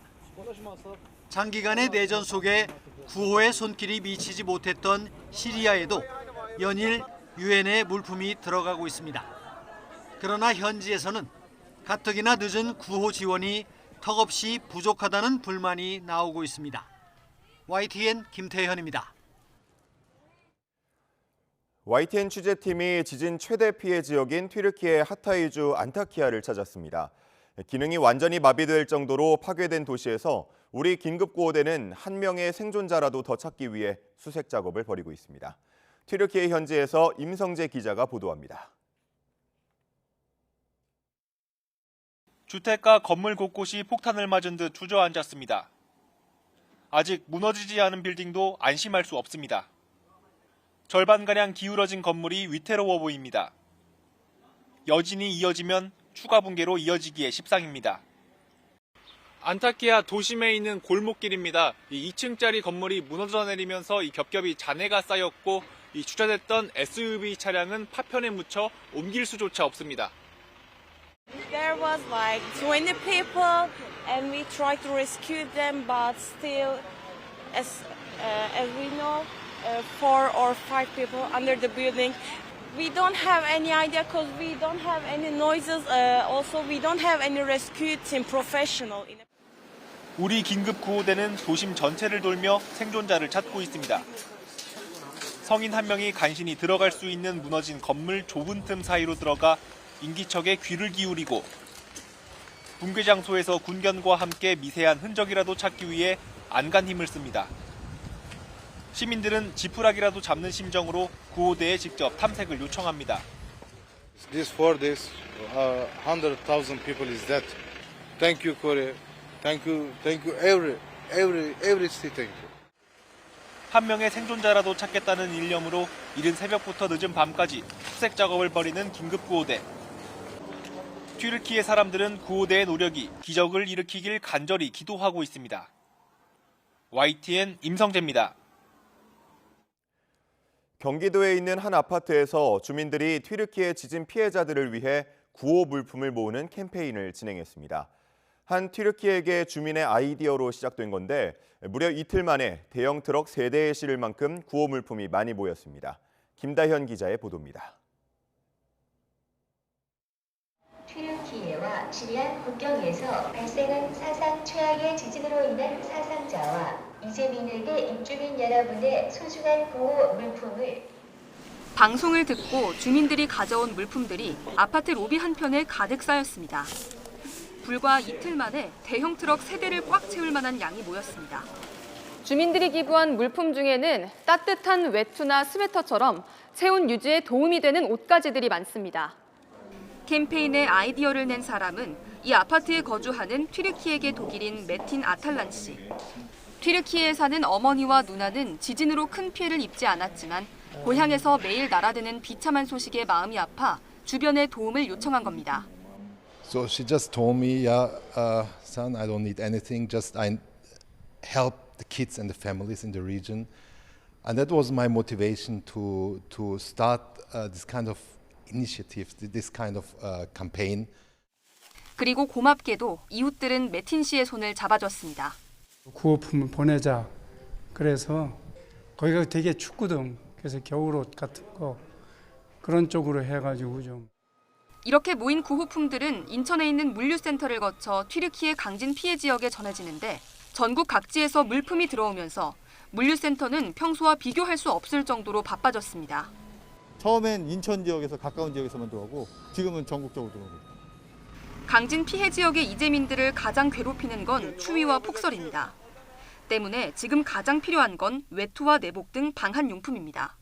S5: 장기간의 내전 속에 구호의 손길이 미치지 못했던 시리아에도 연일 유엔의 물품이 들어가고 있습니다. 그러나 현지에서는 가뜩이나 늦은 구호 지원이 턱없이 부족하다는 불만이 나오고 있습니다. YTN 김태현입니다.
S2: YTN 취재팀이 지진 최대 피해 지역인 튀르키예 하타이주 안타키아를 찾았습니다. 기능이 완전히 마비될 정도로 파괴된 도시에서 우리 긴급구호대는 한 명의 생존자라도 더 찾기 위해 수색 작업을 벌이고 있습니다. 튀르키예 현지에서 임성재 기자가 보도합니다.
S8: 주택가 건물 곳곳이 폭탄을 맞은 듯 주저앉았습니다. 아직 무너지지 않은 빌딩도 안심할 수 없습니다. 절반가량 기울어진 건물이 위태로워 보입니다. 여진이 이어지면 추가 붕괴로 이어지기에 십상입니다. 안타키아 도심에 있는 골목길입니다. 이 2층짜리 건물이 무너져 내리면서 이 겹겹이 잔해가 쌓였고 이 주차됐던 SUV 차량은 파편에 묻혀 옮길 수조차 없습니다.
S7: There was like 20 people and we tried to rescue them, but still, as we know, 4 or 5 people under the building. We don't have any idea because we don't have any noises. Also, we don't have any rescue team professional.
S8: 우리 긴급 구호대는 도심 전체를 돌며 생존자를 찾고 있습니다. 성인 한 명이 간신히 들어갈 수 있는 무너진 건물 좁은 틈 사이로 들어가 인기척에 귀를 기울이고 붕괴 장소에서 군견과 함께 미세한 흔적이라도 찾기 위해 안간 힘을 씁니다. 시민들은 지푸라기라도 잡는 심정으로 구호대에 직접 탐색을 요청합니다.
S9: This for this 100,000 people is dead. Thank you Korea. Thank you every city.
S8: 한 명의 생존자라도 찾겠다는 일념으로 이른 새벽부터 늦은 밤까지 수색 작업을 벌이는 긴급구호대. 튀르키예 사람들은 구호대의 노력이 기적을 일으키길 간절히 기도하고 있습니다. YTN 임성재입니다.
S2: 경기도에 있는 한 아파트에서 주민들이 튀르키예 지진 피해자들을 위해 구호 물품을 모으는 캠페인을 진행했습니다. 한 튀르키예계 주민의 아이디어로 시작된 건데 무려 이틀 만에 대형 트럭 3대에 실을 만큼 구호 물품이 많이 모였습니다. 김다현 기자의 보도입니다.
S10: 튀르키예와 시리아 국경에서 발생한 사상 최악의 지진으로 인한 사상자와 이재민에게 입주민 여러분의 소중한 구호 물품을
S11: 방송을 듣고 주민들이 가져온 물품들이 아파트 로비 한편에 가득 쌓였습니다. 불과 이틀 만에 대형 트럭 3대를 꽉 채울 만한 양이 모였습니다.
S13: 주민들이 기부한 물품 중에는 따뜻한 외투나 스웨터처럼 체온 유지에 도움이 되는 옷가지들이 많습니다.
S11: 캠페인에 아이디어를 낸 사람은 이 아파트에 거주하는 튀르키예계 독일인 메틴 아탈란 씨. 튀르키예에 사는 어머니와 누나는 지진으로 큰 피해를 입지 않았지만 고향에서 매일 날아드는 비참한 소식에 마음이 아파 주변에 도움을 요청한 겁니다.
S26: So she just told me, son, I don't need anything. Just I help the kids and the families in the region, and that was my motivation to start this kind of initiative, this kind of campaign.
S11: 그리고 고맙게도 이웃들은 메틴 씨의 손을 잡아줬습니다.
S27: 구호품을 보내자. 그래서 거기가 되게 춥거든. 그래서 겨울옷 같은 거 그런 쪽으로 해가지고 좀.
S11: 이렇게 모인 구호품들은 인천에 있는 물류센터를 거쳐 튀르키예 강진 피해 지역에 전해지는데 전국 각지에서 물품이 들어오면서 물류센터는 평소와 비교할 수 없을 정도로 바빠졌습니다.
S28: 처음엔 인천 지역에서 가까운 지역에서만 들어오고 지금은 전국적으로 들어오고.
S11: 강진 피해 지역의 이재민들을 가장 괴롭히는 건 추위와 폭설입니다. 때문에 지금 가장 필요한 건 외투와 내복 등 방한용품입니다.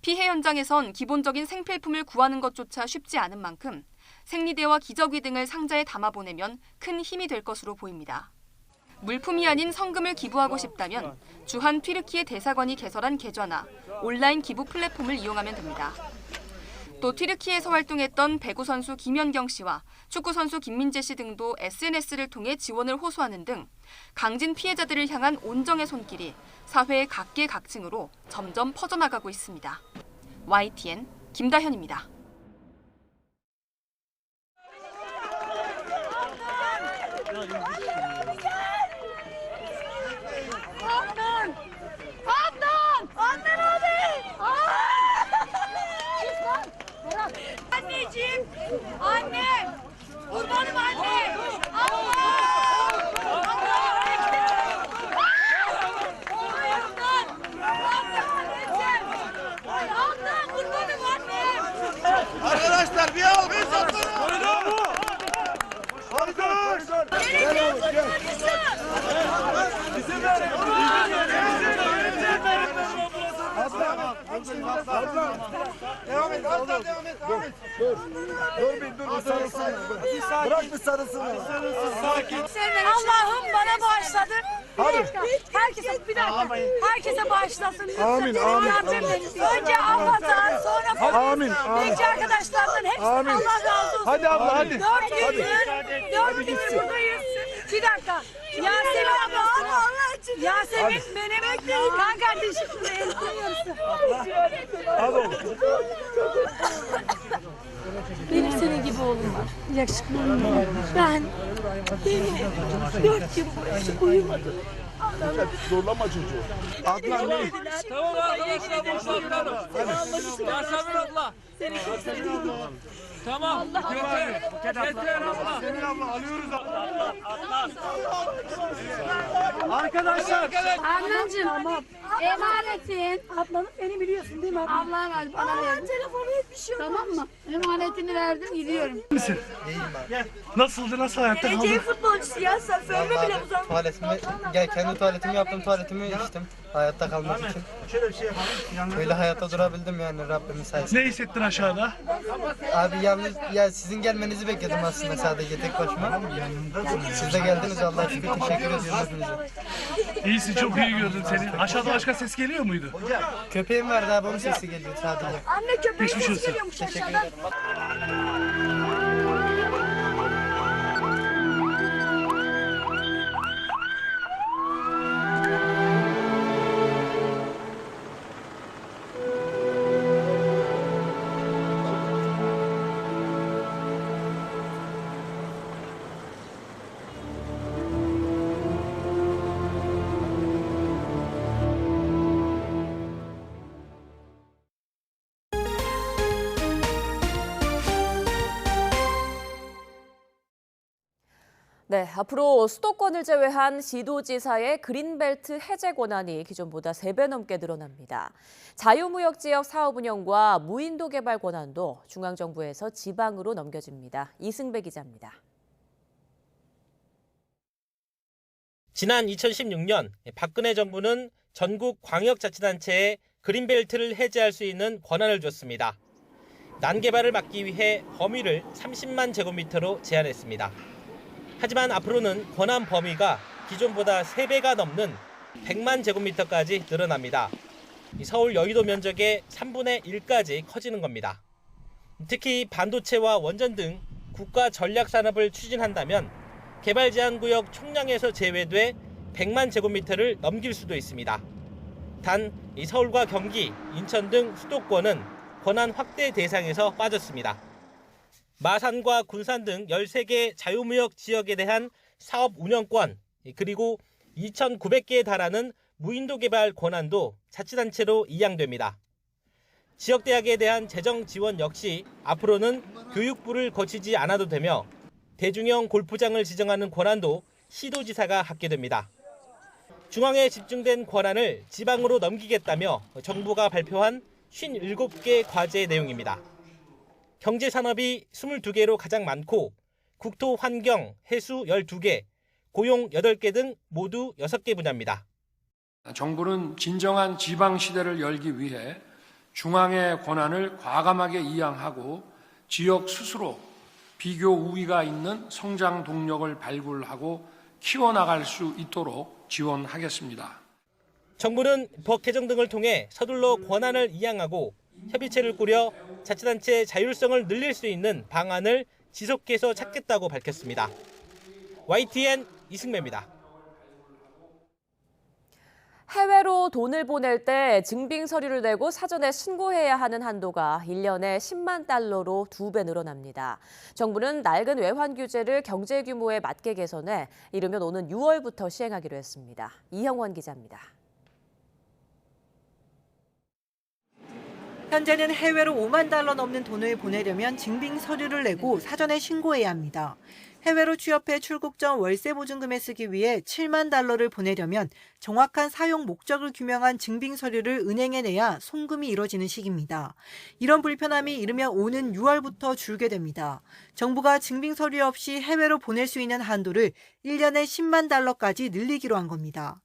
S11: 피해 현장에선 기본적인 생필품을 구하는 것조차 쉽지 않은 만큼 생리대와 기저귀 등을 상자에 담아 보내면 큰 힘이 될 것으로 보입니다. 물품이 아닌 성금을 기부하고 싶다면 주한 튀르키예 대사관이 개설한 계좌나 온라인 기부 플랫폼을 이용하면 됩니다. 또 튀르키예에서 활동했던 배구 선수 김연경 씨와 축구 선수 김민재 씨 등도 SNS를 통해 지원을 호소하는 등 강진 피해자들을 향한 온정의 손길이 사회의 각계각층으로 점점 퍼져나가고 있습니다. YTN 김다현입니다.
S29: Anneciğim, anne, kurbanım anne, Arkadaşlar bir alkış atsana.
S28: Devam et, devam et. Dur bir sarılsın. Bırak bir sarılsın.
S29: Allah'ım bana bağışladın. Herkese bir dakika. Herkese bağışlasın. Amin, amin. Önce abladan, sonra Amin, amin. bekçi arkadaşlardan hepsinden Amin. Allah razı olsun. Hadi abla, hadi. 4 gündür buradayız. Bir dakika. Yasemin abla. Yasemin benim kan kardeşim. Benim senin gibi oğlum var. Yakışıklı oğlum var. Ben yemin ederim 4 gün boyunca uyumadım. Zorlama çocuğu. Adnan ne? Tamam arkadaşlar boşaltalım. Yasemin abla. Seni çok seviyorum. Tamam. Yeter abla. Senin abla alıyoruz abla. Arkadaşlar. Anneciğim emanetin. Ablanın beni biliyorsun değil mi abla?
S24: Allah'ım hadi bana ver.
S29: Telefonu hiçbir şey olmaz.
S24: Tamam mı? Emanetini verdim gidiyorum.
S29: Misin? Nasıldı? Nasıl hayatta kaldın? Ece futbolcusu ya. Sen fönme bile uzanma.
S12: Tuvaletimi, kendi tuvaletimi yaptım, tuvaletimi içtim. Hayatta kalmak için.
S29: Şöyle bir şey yapalım.
S12: Böyle hayatta durabildim yani Rabbimin sayesinde.
S29: Ne hissettin aşağıda?
S12: Abi yalnız ya sizin gelmenizi bekledim aslında sadece tek başıma. Siz de geldiniz Allah'a şükür teşekkür ediyorum hepinize.
S29: İyisin, çok iyi gördüm seni. Aşağıda başka ses geliyor muydu?
S12: Köpeğim vardı abi onun sesi geliyor sadece.
S29: Anne köpeğin Geçmiş sesi olsun. geliyormuş
S12: Teşekkür
S29: aşağıdan.
S12: ederim.
S1: 네, 앞으로 수도권을 제외한 시도지사의 그린벨트 해제 권한이 기존보다 3배 넘게 늘어납니다. 자유무역지역 사업 운영과 무인도 개발 권한도 중앙정부에서 지방으로 넘겨집니다. 이승배 기자입니다.
S14: 지난 2016년 박근혜 정부는 전국 광역자치단체에 그린벨트를 해제할 수 있는 권한을 줬습니다. 난개발을 막기 위해 범위를 30만 제곱미터로 제한했습니다. 하지만 앞으로는 권한 범위가 기존보다 3배가 넘는 100만 제곱미터까지 늘어납니다. 서울 여의도 면적의 3분의 1까지 커지는 겁니다. 특히 반도체와 원전 등 국가 전략 산업을 추진한다면 개발 제한 구역 총량에서 제외돼 100만 제곱미터를 넘길 수도 있습니다. 단 서울과 경기, 인천 등 수도권은 권한 확대 대상에서 빠졌습니다. 마산과 군산 등 13개 자유무역 지역에 대한 사업 운영권, 그리고 2,900개에 달하는 무인도 개발 권한도 자치단체로 이양됩니다. 지역대학에 대한 재정 지원 역시 앞으로는 교육부를 거치지 않아도 되며 대중형 골프장을 지정하는 권한도 시도지사가 갖게 됩니다. 중앙에 집중된 권한을 지방으로 넘기겠다며 정부가 발표한 57개 과제 내용입니다. 경제산업이 22개로 가장 많고 국토, 환경, 해수 12개, 고용 8개 등 모두 6개 분야입니다.
S15: 정부는 진정한 지방시대를 열기 위해 중앙의 권한을 과감하게 이양하고 지역 스스로 비교 우위가 있는 성장 동력을 발굴하고 키워나갈 수 있도록 지원하겠습니다.
S14: 정부는 법 개정 등을 통해 서둘러 권한을 이양하고 협의체를 꾸려 자치단체 자율성을 늘릴 수 있는 방안을 지속해서 찾겠다고 밝혔습니다. YTN 이승배입니다.
S1: 해외로 돈을 보낼 때 증빙 서류를 내고 사전에 신고해야 하는 한도가 1년에 10만 달러로 2배 늘어납니다. 정부는 낡은 외환 규제를 경제 규모에 맞게 개선해 이르면 오는 6월부터 시행하기로 했습니다. 이형원 기자입니다.
S16: 현재는 해외로 5만 달러 넘는 돈을 보내려면 증빙 서류를 내고 사전에 신고해야 합니다. 해외로 취업해 출국 전 월세 보증금에 쓰기 위해 7만 달러를 보내려면 정확한 사용 목적을 규명한 증빙 서류를 은행에 내야 송금이 이뤄지는 시기입니다. 이런 불편함이 이르면 오는 6월부터 줄게 됩니다. 정부가 증빙 서류 없이 해외로 보낼 수 있는 한도를 1년에 10만 달러까지 늘리기로 한 겁니다.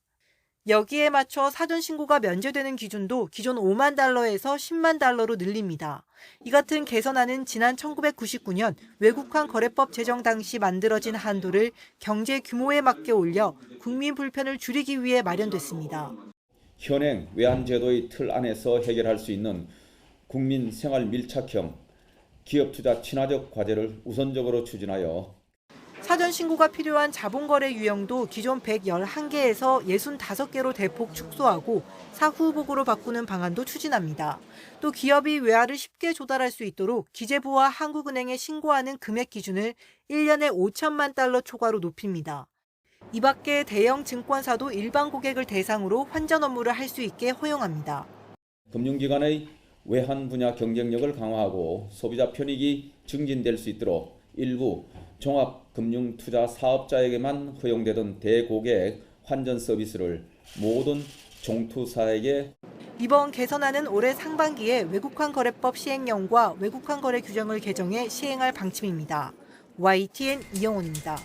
S16: 여기에 맞춰 사전 신고가 면제되는 기준도 기존 5만 달러에서 10만 달러로 늘립니다. 이 같은 개선안은 지난 1999년 외국환 거래법 제정 당시 만들어진 한도를 경제 규모에 맞게 올려 국민 불편을 줄이기 위해 마련됐습니다.
S3: 현행 외환제도의 틀 안에서 해결할 수 있는 국민 생활 밀착형 기업 투자 친화적 과제를 우선적으로 추진하여
S16: 사전 신고가 필요한 자본거래 유형도 기존 111개에서 65개로 대폭 축소하고 사후 보고로 바꾸는 방안도 추진합니다. 또 기업이 외화를 쉽게 조달할 수 있도록 기재부와 한국은행에 신고하는 금액 기준을 1년에 5천만 달러 초과로 높입니다. 이 밖에 대형 증권사도 일반 고객을 대상으로 환전 업무를 할 수 있게 허용합니다.
S3: 금융기관의 외환 분야 경쟁력을 강화하고 소비자 편익이 증진될 수 있도록 일부 종합금융투자사업자에게만 허용되던 대고객 환전 서비스를 모든 종투사에게
S16: 이번 개선안은 올해 상반기에 외국환 거래법 시행령과 외국환 거래 규정을 개정해 시행할 방침입니다. YTN 이영훈입니다.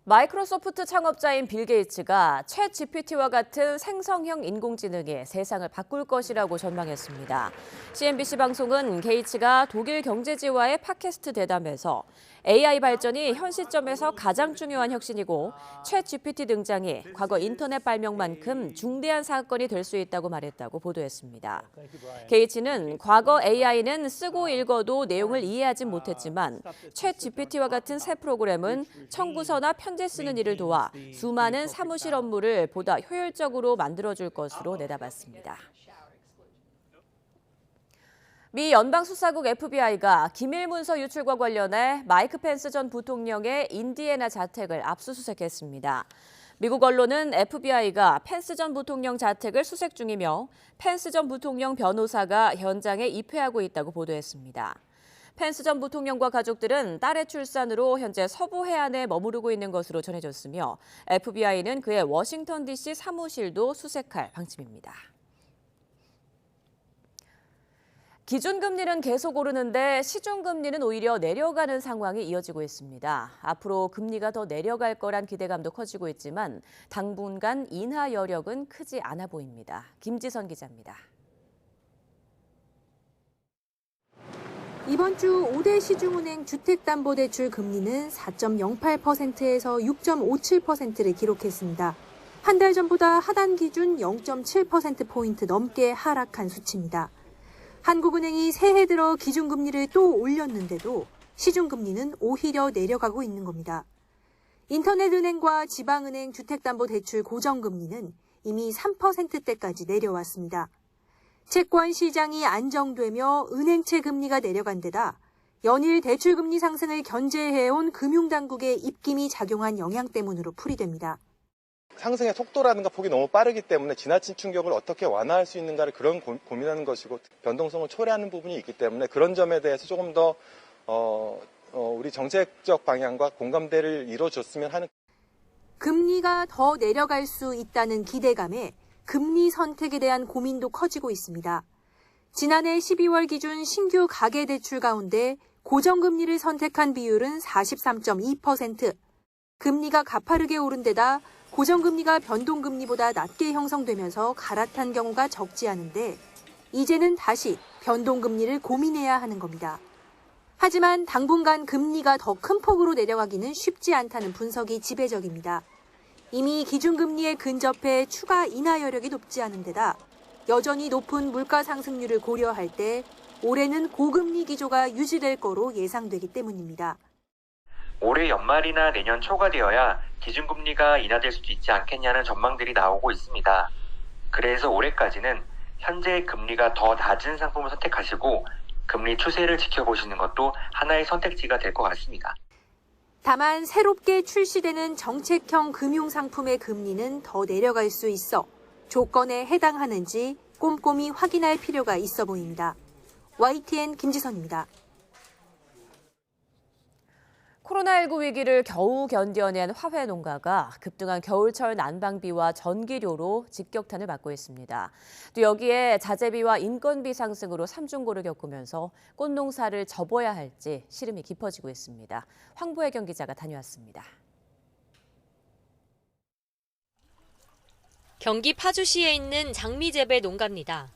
S1: 마이크로소프트 창업자인 빌 게이츠가 챗 GPT와 같은 생성형 인공지능이 세상을 바꿀 것이라고 전망했습니다. CNBC 방송은 게이츠가 독일 경제지와의 팟캐스트 대담에서 AI 발전이 현 시점에서 가장 중요한 혁신이고 챗 GPT 등장이 과거 인터넷 발명만큼 중대한 사건이 될 수 있다고 말했다고 보도했습니다. 게이츠는 과거 AI는 쓰고 읽어도 내용을 이해하지 못했지만 챗 GPT와 같은 새 프로그램은 청구서나 편지 쓰는 일을 도와 수많은 사무실 업무를 보다 효율적으로 만들어줄 것으로 내다봤습니다. 미 연방수사국 FBI가 기밀 문서 유출과 관련해 마이크 펜스 전 부통령의 인디애나 자택을 압수수색했습니다. 미국 언론은 FBI가 펜스 전 부통령 자택을 수색 중이며 펜스 전 부통령 변호사가 현장에 입회하고 있다고 보도했습니다. 펜스 전 부통령과 가족들은 딸의 출산으로 현재 서부 해안에 머무르고 있는 것으로 전해졌으며 FBI는 그의 워싱턴 DC 사무실도 수색할 방침입니다. 기준금리는 계속 오르는데 시중금리는 오히려 내려가는 상황이 이어지고 있습니다. 앞으로 금리가 더 내려갈 거란 기대감도 커지고 있지만 당분간 인하 여력은 크지 않아 보입니다. 김지선 기자입니다.
S4: 이번 주 5대 시중은행 주택담보대출 금리는 4.08%에서 6.57%를 기록했습니다. 한 달 전보다 하단 기준 0.7%포인트 넘게 하락한 수치입니다. 한국은행이 새해 들어 기준금리를 또 올렸는데도 시중금리는 오히려 내려가고 있는 겁니다. 인터넷은행과 지방은행 주택담보대출 고정금리는 이미 3%대까지 내려왔습니다. 채권 시장이 안정되며 은행채 금리가 내려간 데다 연일 대출금리 상승을 견제해온 금융당국의 입김이 작용한 영향 때문으로 풀이됩니다.
S18: 상승의 속도라든가 폭이 너무 빠르기 때문에 지나친 충격을 어떻게 완화할 수 있는가를 그런 고민하는 것이고 변동성을 초래하는 부분이 있기 때문에 그런 점에 대해서 조금 더 우리 정책적 방향과 공감대를 이뤄줬으면 하는.
S4: 금리가 더 내려갈 수 있다는 기대감에 금리 선택에 대한 고민도 커지고 있습니다. 지난해 12월 기준 신규 가계대출 가운데 고정금리를 선택한 비율은 43.2%. 금리가 가파르게 오른 데다 고정금리가 변동금리보다 낮게 형성되면서 갈아탄 경우가 적지 않은데 이제는 다시 변동금리를 고민해야 하는 겁니다. 하지만 당분간 금리가 더 큰 폭으로 내려가기는 쉽지 않다는 분석이 지배적입니다. 이미 기준금리에 근접해 추가 인하 여력이 높지 않은 데다 여전히 높은 물가 상승률을 고려할 때 올해는 고금리 기조가 유지될 거로 예상되기 때문입니다.
S19: 올해 연말이나 내년 초가 되어야 기준금리가 인하될 수도 있지 않겠냐는 전망들이 나오고 있습니다. 그래서 올해까지는 현재 금리가 더 낮은 상품을 선택하시고 금리 추세를 지켜보시는 것도 하나의 선택지가 될 것 같습니다.
S4: 다만 새롭게 출시되는 정책형 금융상품의 금리는 더 내려갈 수 있어 조건에 해당하는지 꼼꼼히 확인할 필요가 있어 보입니다. YTN 김지선입니다.
S1: 코로나19 위기를 겨우 견뎌낸 화훼 농가가 급등한 겨울철 난방비와 전기료로 직격탄을 맞고 있습니다. 또 여기에 자재비와 인건비 상승으로 삼중고를 겪으면서 꽃농사를 접어야 할지 시름이 깊어지고 있습니다. 황보혜경 기자가 다녀왔습니다.
S5: 경기 파주시에 있는 장미재배 농가입니다.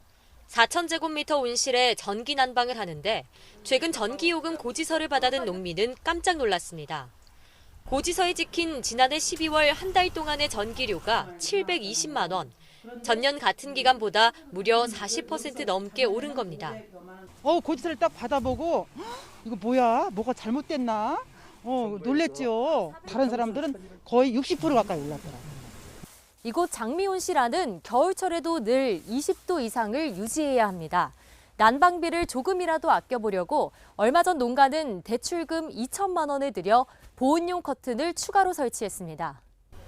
S5: 4,000제곱미터 온실에 전기 난방을 하는데 최근 전기요금 고지서를 받아든 농민은 깜짝 놀랐습니다. 고지서에 찍힌 지난해 12월 한 달 동안의 전기료가 720만 원, 전년 같은 기간보다 무려 40% 넘게 오른 겁니다.
S6: 고지서를 딱 받아보고 이거 뭐야? 뭐가 잘못됐나? 놀랬죠. 다른 사람들은 거의 60% 가까이 올랐더라고요.
S1: 이곳 장미온실안은 겨울철에도 늘 20도 이상을 유지해야 합니다. 난방비를 조금이라도 아껴보려고 얼마 전 농가는 대출금 2천만 원을 들여 보온용 커튼을 추가로 설치했습니다.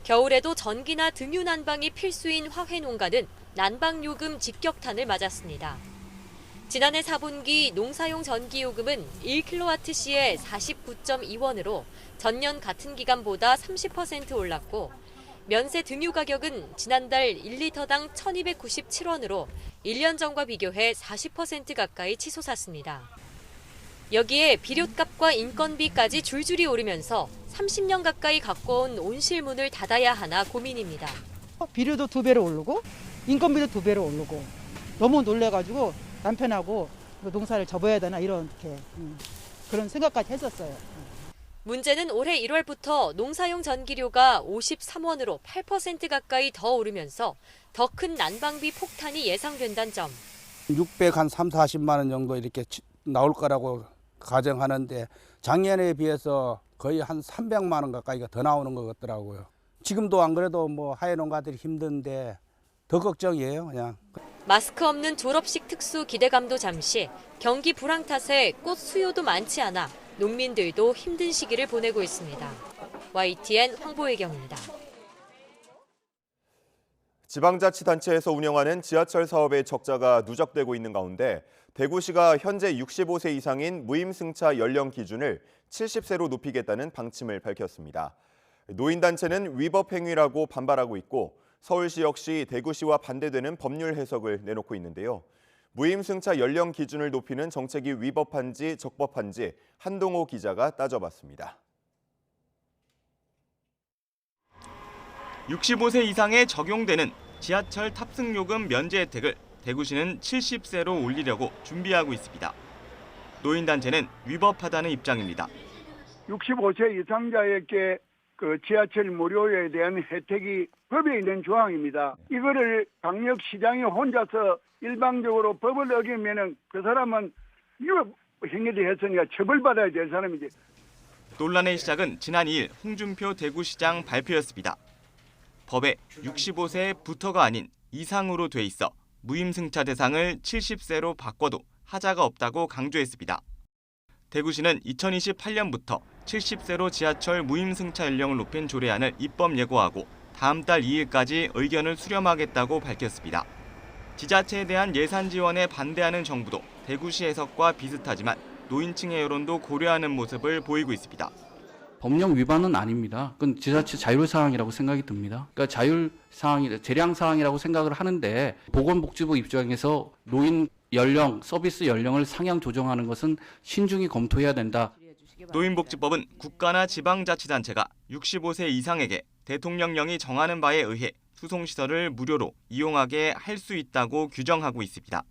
S1: 겨울에도 전기나 등유 난방이 필수인 화훼 농가는 난방요금 직격탄을 맞았습니다. 지난해 4분기 농사용 전기요금은 1kWh에 49.2원으로 전년 같은 기간보다 30% 올랐고 면세 등유 가격은 지난달 1리터당 1,297원으로 1년 전과 비교해 40% 가까이 치솟았습니다. 여기에 비료값과 인건비까지 줄줄이 오르면서 30년 가까이 가까운 온실문을 닫아야 하나 고민입니다.
S6: 비료도 2배로 오르고 인건비도 2배로 오르고 너무 놀래가지고 남편하고 농사를 접어야 되나 이렇게 그런 생각까지 했었어요.
S5: 문제는 올해 1월부터 농사용 전기료가 53원으로 8% 가까이 더 오르면서 더 큰 난방비 폭탄이 예상된다는 점.
S7: 640만 원 정도 이렇게 나올 거라고 가정하는데 작년에 비해서 거의 한 300만 원 가까이가 더 나오는 것 같더라고요. 지금도 안 그래도 하해 농가들이 힘든데 더 걱정이에요, 그냥.
S5: 마스크 없는 졸업식 특수 기대감도 잠시, 경기 불황 탓에 꽃 수요도 많지 않아 농민들도 힘든 시기를 보내고 있습니다. YTN 황보혜경입니다.
S2: 지방자치단체에서 운영하는 지하철 사업의 적자가 누적되고 있는 가운데 대구시가 현재 65세 이상인 무임승차 연령 기준을 70세로 높이겠다는 방침을 밝혔습니다. 노인단체는 위법 행위라고 반발하고 있고 서울시 역시 대구시와 반대되는 법률 해석을 내놓고 있는데요. 무임승차 연령 기준을 높이는 정책이 위법한지 적법한지 한동호 기자가 따져봤습니다.
S17: 65세 이상에 적용되는 지하철 탑승요금 면제 혜택을 대구시는 70세로 올리려고 준비하고 있습니다. 노인단체는 위법하다는 입장입니다.
S20: 65세 이상자에게 지하철 무료에 대한 혜택이 법에 있는 조항입니다. 이거를 광역시장이 혼자서 일방적으로 법을 어기면은 그 사람은 위법 행위를 했으니까 처벌받아야 될 사람이지.
S17: 논란의 시작은 지난 2일 홍준표 대구시장 발표였습니다. 법에 65세부터가 아닌 이상으로 돼 있어 무임승차 대상을 70세로 바꿔도 하자가 없다고 강조했습니다. 대구시는 2028년부터 70세로 지하철 무임승차 연령을 높인 조례안을 입법 예고하고 다음 달 2일까지 의견을 수렴하겠다고 밝혔습니다. 지자체에 대한 예산 지원에 반대하는 정부도 대구시 해석과 비슷하지만 노인층의 여론도 고려하는 모습을 보이고 있습니다.
S21: 법령 위반은 아닙니다. 그건 지자체 자율사항이라고 생각이 듭니다. 그러니까 자율사항이, 재량사항이라고 생각을 하는데 보건복지부 입장에서 노인 연령, 서비스 연령을 상향 조정하는 것은 신중히 검토해야 된다.
S17: 노인복지법은 국가나 지방자치단체가 65세 이상에게 대통령령이 정하는 바에 의해 수송시설을 무료로 이용하게 할 수 있다고 규정하고 있습니다.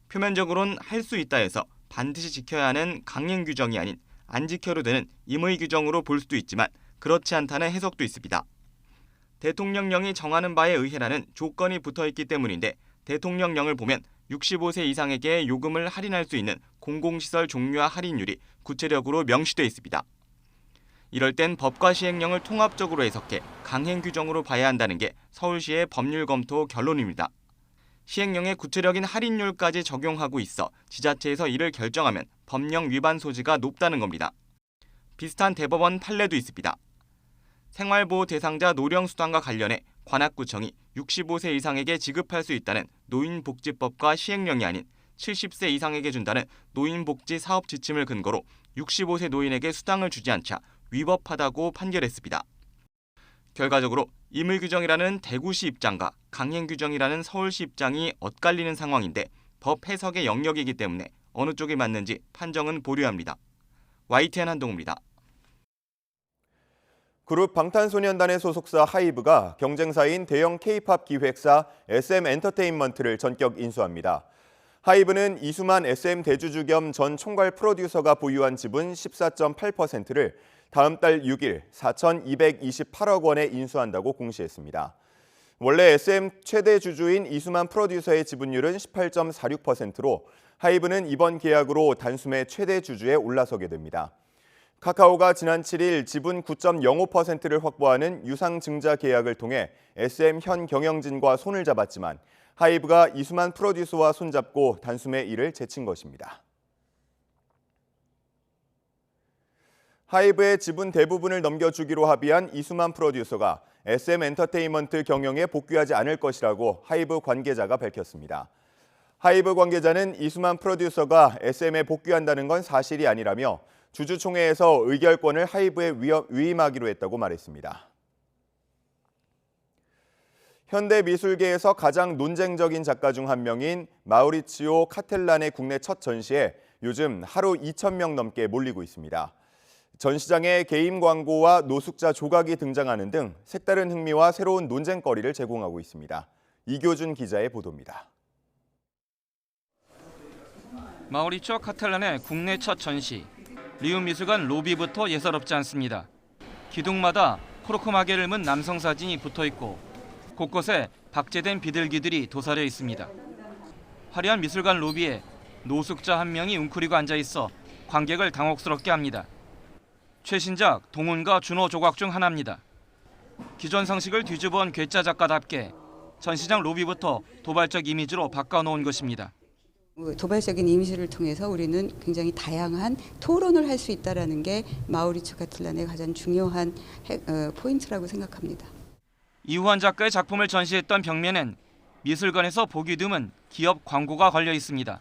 S17: 표면적으로는 할 수 있다 해서 반드시 지켜야 하는 강행 규정이 아닌 안 지켜도 되는 임의 규정으로 볼 수도 있지만 그렇지 않다는 해석도 있습니다. 대통령령이 정하는 바에 의해라는 조건이 붙어있기 때문인데 대통령령을 보면 65세 이상에게 요금을 할인할 수 있는 공공시설 종류와 할인율이 구체적으로 명시돼 있습니다. 이럴 땐 법과 시행령을 통합적으로 해석해 강행 규정으로 봐야 한다는 게 서울시의 법률 검토 결론입니다. 시행령에 구체적인 할인율까지 적용하고 있어 지자체에서 이를 결정하면 법령 위반 소지가 높다는 겁니다. 비슷한 대법원 판례도 있습니다. 생활보호 대상자 노령수당과 관련해 관악구청이 65세 이상에게 지급할 수 있다는 노인복지법과 시행령이 아닌 70세 이상에게 준다는 노인복지 사업 지침을 근거로 65세 노인에게 수당을 주지 않자 위법하다고 판결했습니다. 결과적으로 임의규정이라는 대구시 입장과 강행규정이라는 서울시 입장이 엇갈리는 상황인데 법 해석의 영역이기 때문에 어느 쪽이 맞는지 판정은 보류합니다. YTN 한동우입니다.
S2: 그룹 방탄소년단의 소속사 하이브가 경쟁사인 대형 K-팝 기획사 SM 엔터테인먼트를 전격 인수합니다. 하이브는 이수만 SM 대주주 겸 전 총괄 프로듀서가 보유한 지분 14.8%를 다음 달 6일 4,228억 원에 인수한다고 공시했습니다. 원래 SM 최대 주주인 이수만 프로듀서의 지분율은 18.46%로 하이브는 이번 계약으로 단숨에 최대 주주에 올라서게 됩니다. 카카오가 지난 7일 지분 9.05%를 확보하는 유상증자 계약을 통해 SM 현 경영진과 손을 잡았지만 하이브가 이수만 프로듀서와 손잡고 단숨에 이를 제친 것입니다. 하이브의 지분 대부분을 넘겨주기로 합의한 이수만 프로듀서가 SM 엔터테인먼트 경영에 복귀하지 않을 것이라고 하이브 관계자가 밝혔습니다. 하이브 관계자는 이수만 프로듀서가 SM에 복귀한다는 건 사실이 아니라며 주주총회에서 의결권을 하이브에 위임하기로 했다고 말했습니다. 현대 미술계에서 가장 논쟁적인 작가 중 한 명인 마우리치오 카텔란의 국내 첫 전시에 요즘 하루 2,000명 넘게 몰리고 있습니다. 전시장에 게임 광고와 노숙자 조각이 등장하는 등 색다른 흥미와 새로운 논쟁거리를 제공하고 있습니다. 이교준 기자의 보도입니다.
S8: 마우리치오 카텔란의 국내 첫 전시. 리움 미술관 로비부터 예사롭지 않습니다. 기둥마다 코르크마개를 문 남성 사진이 붙어 있고 곳곳에 박제된 비둘기들이 도사려 있습니다. 화려한 미술관 로비에 노숙자 한 명이 웅크리고 앉아 있어 관객을 당혹스럽게 합니다. 최신작 동훈과 준호 조각 중 하나입니다. 기존 상식을 뒤집어온 괴짜 작가답게 전시장 로비부터 도발적 이미지로 바꿔놓은 것입니다.
S9: 도발적인 이미지를 통해서 우리는 굉장히 다양한 토론을 할 수 있다는 게 마우리치오 카텔란의 가장 중요한 포인트라고 생각합니다.
S8: 이우환 작가의 작품을 전시했던 벽면엔 미술관에서 보기 드문 기업 광고가 걸려 있습니다.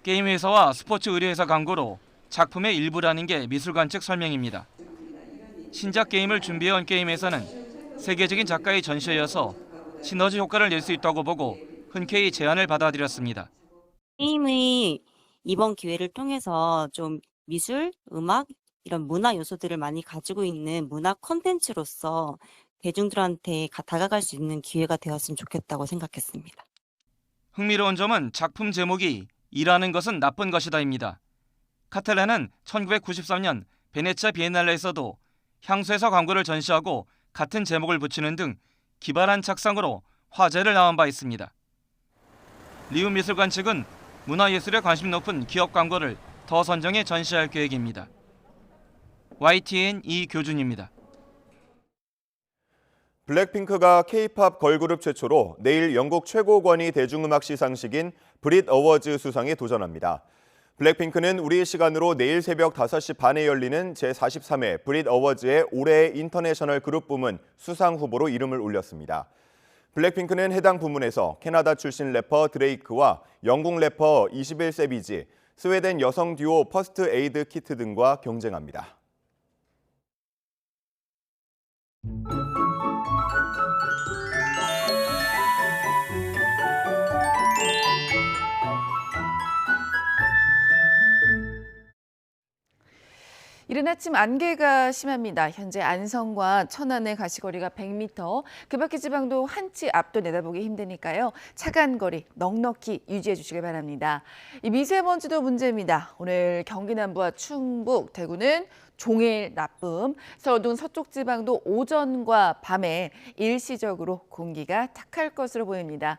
S8: 게임 회사와 스포츠 의류회사 광고로 작품의 일부라는 게 미술관 측 설명입니다. 신작 게임을 준비해온 게임 회사는 세계적인 작가의 전시여서 시너지 효과를 낼 수 있다고 보고 흔쾌히 제안을 받아들였습니다.
S10: 게임의 이번 기회를 통해서 좀 미술, 음악 이런 문화 요소들을 많이 가지고 있는 문화 콘텐츠로서 대중들한테 다가갈 수 있는 기회가 되었으면 좋겠다고 생각했습니다.
S8: 흥미로운 점은 작품 제목이 일하는 것은 나쁜 것이다입니다. 카텔란은 1993년 베네치아 비엔날레에서도 향수회사 광고를 전시하고 같은 제목을 붙이는 등 기발한 착상으로 화제를 낳은 바 있습니다. 리움 미술관 측은 문화예술에 관심 높은 기업 광고를 더 선정해 전시할 계획입니다. YTN 이교준입니다.
S2: 블랙핑크가 K-팝 걸그룹 최초로 내일 영국 최고 권위 대중음악 시상식인 브릿 어워즈 수상에 도전합니다. 블랙핑크는 우리 시간으로 내일 새벽 5시 반에 열리는 제43회 브릿 어워즈의 올해의 인터내셔널 그룹 부문 수상 후보로 이름을 올렸습니다. 블랙핑크는 해당 부문에서 캐나다 출신 래퍼 드레이크와 영국 래퍼 21세비지, 스웨덴 여성 듀오 퍼스트 에이드 키트 등과 경쟁합니다.
S13: 이른 아침 안개가 심합니다. 현재 안성과 천안의 가시거리가 100m, 그 밖의 지방도 한치 앞도 내다보기 힘드니까요. 차간 거리 넉넉히 유지해 주시길 바랍니다. 이 미세먼지도 문제입니다. 오늘 경기 남부와 충북, 대구는 종일 나쁨, 서울 등 서쪽 지방도 오전과 밤에 일시적으로 공기가 탁할 것으로 보입니다.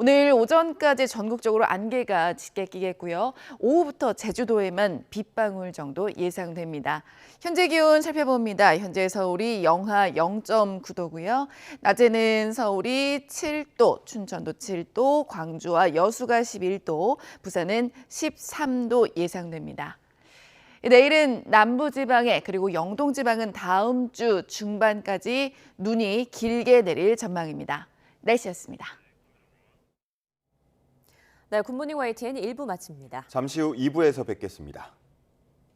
S13: 오늘 오전까지 전국적으로 안개가 짙게 끼겠고요. 오후부터 제주도에만 빗방울 정도 예상됩니다. 현재 기온 살펴봅니다. 현재 서울이 영하 0.9도고요. 낮에는 서울이 7도, 춘천도 7도, 광주와 여수가 11도, 부산은 13도 예상됩니다. 내일은 남부지방에 그리고 영동지방은 다음 주 중반까지 눈이 길게 내릴 전망입니다. 날씨였습니다.
S1: 네, 굿모닝 YTN 1부 마칩니다.
S2: 잠시 후 2부에서 뵙겠습니다.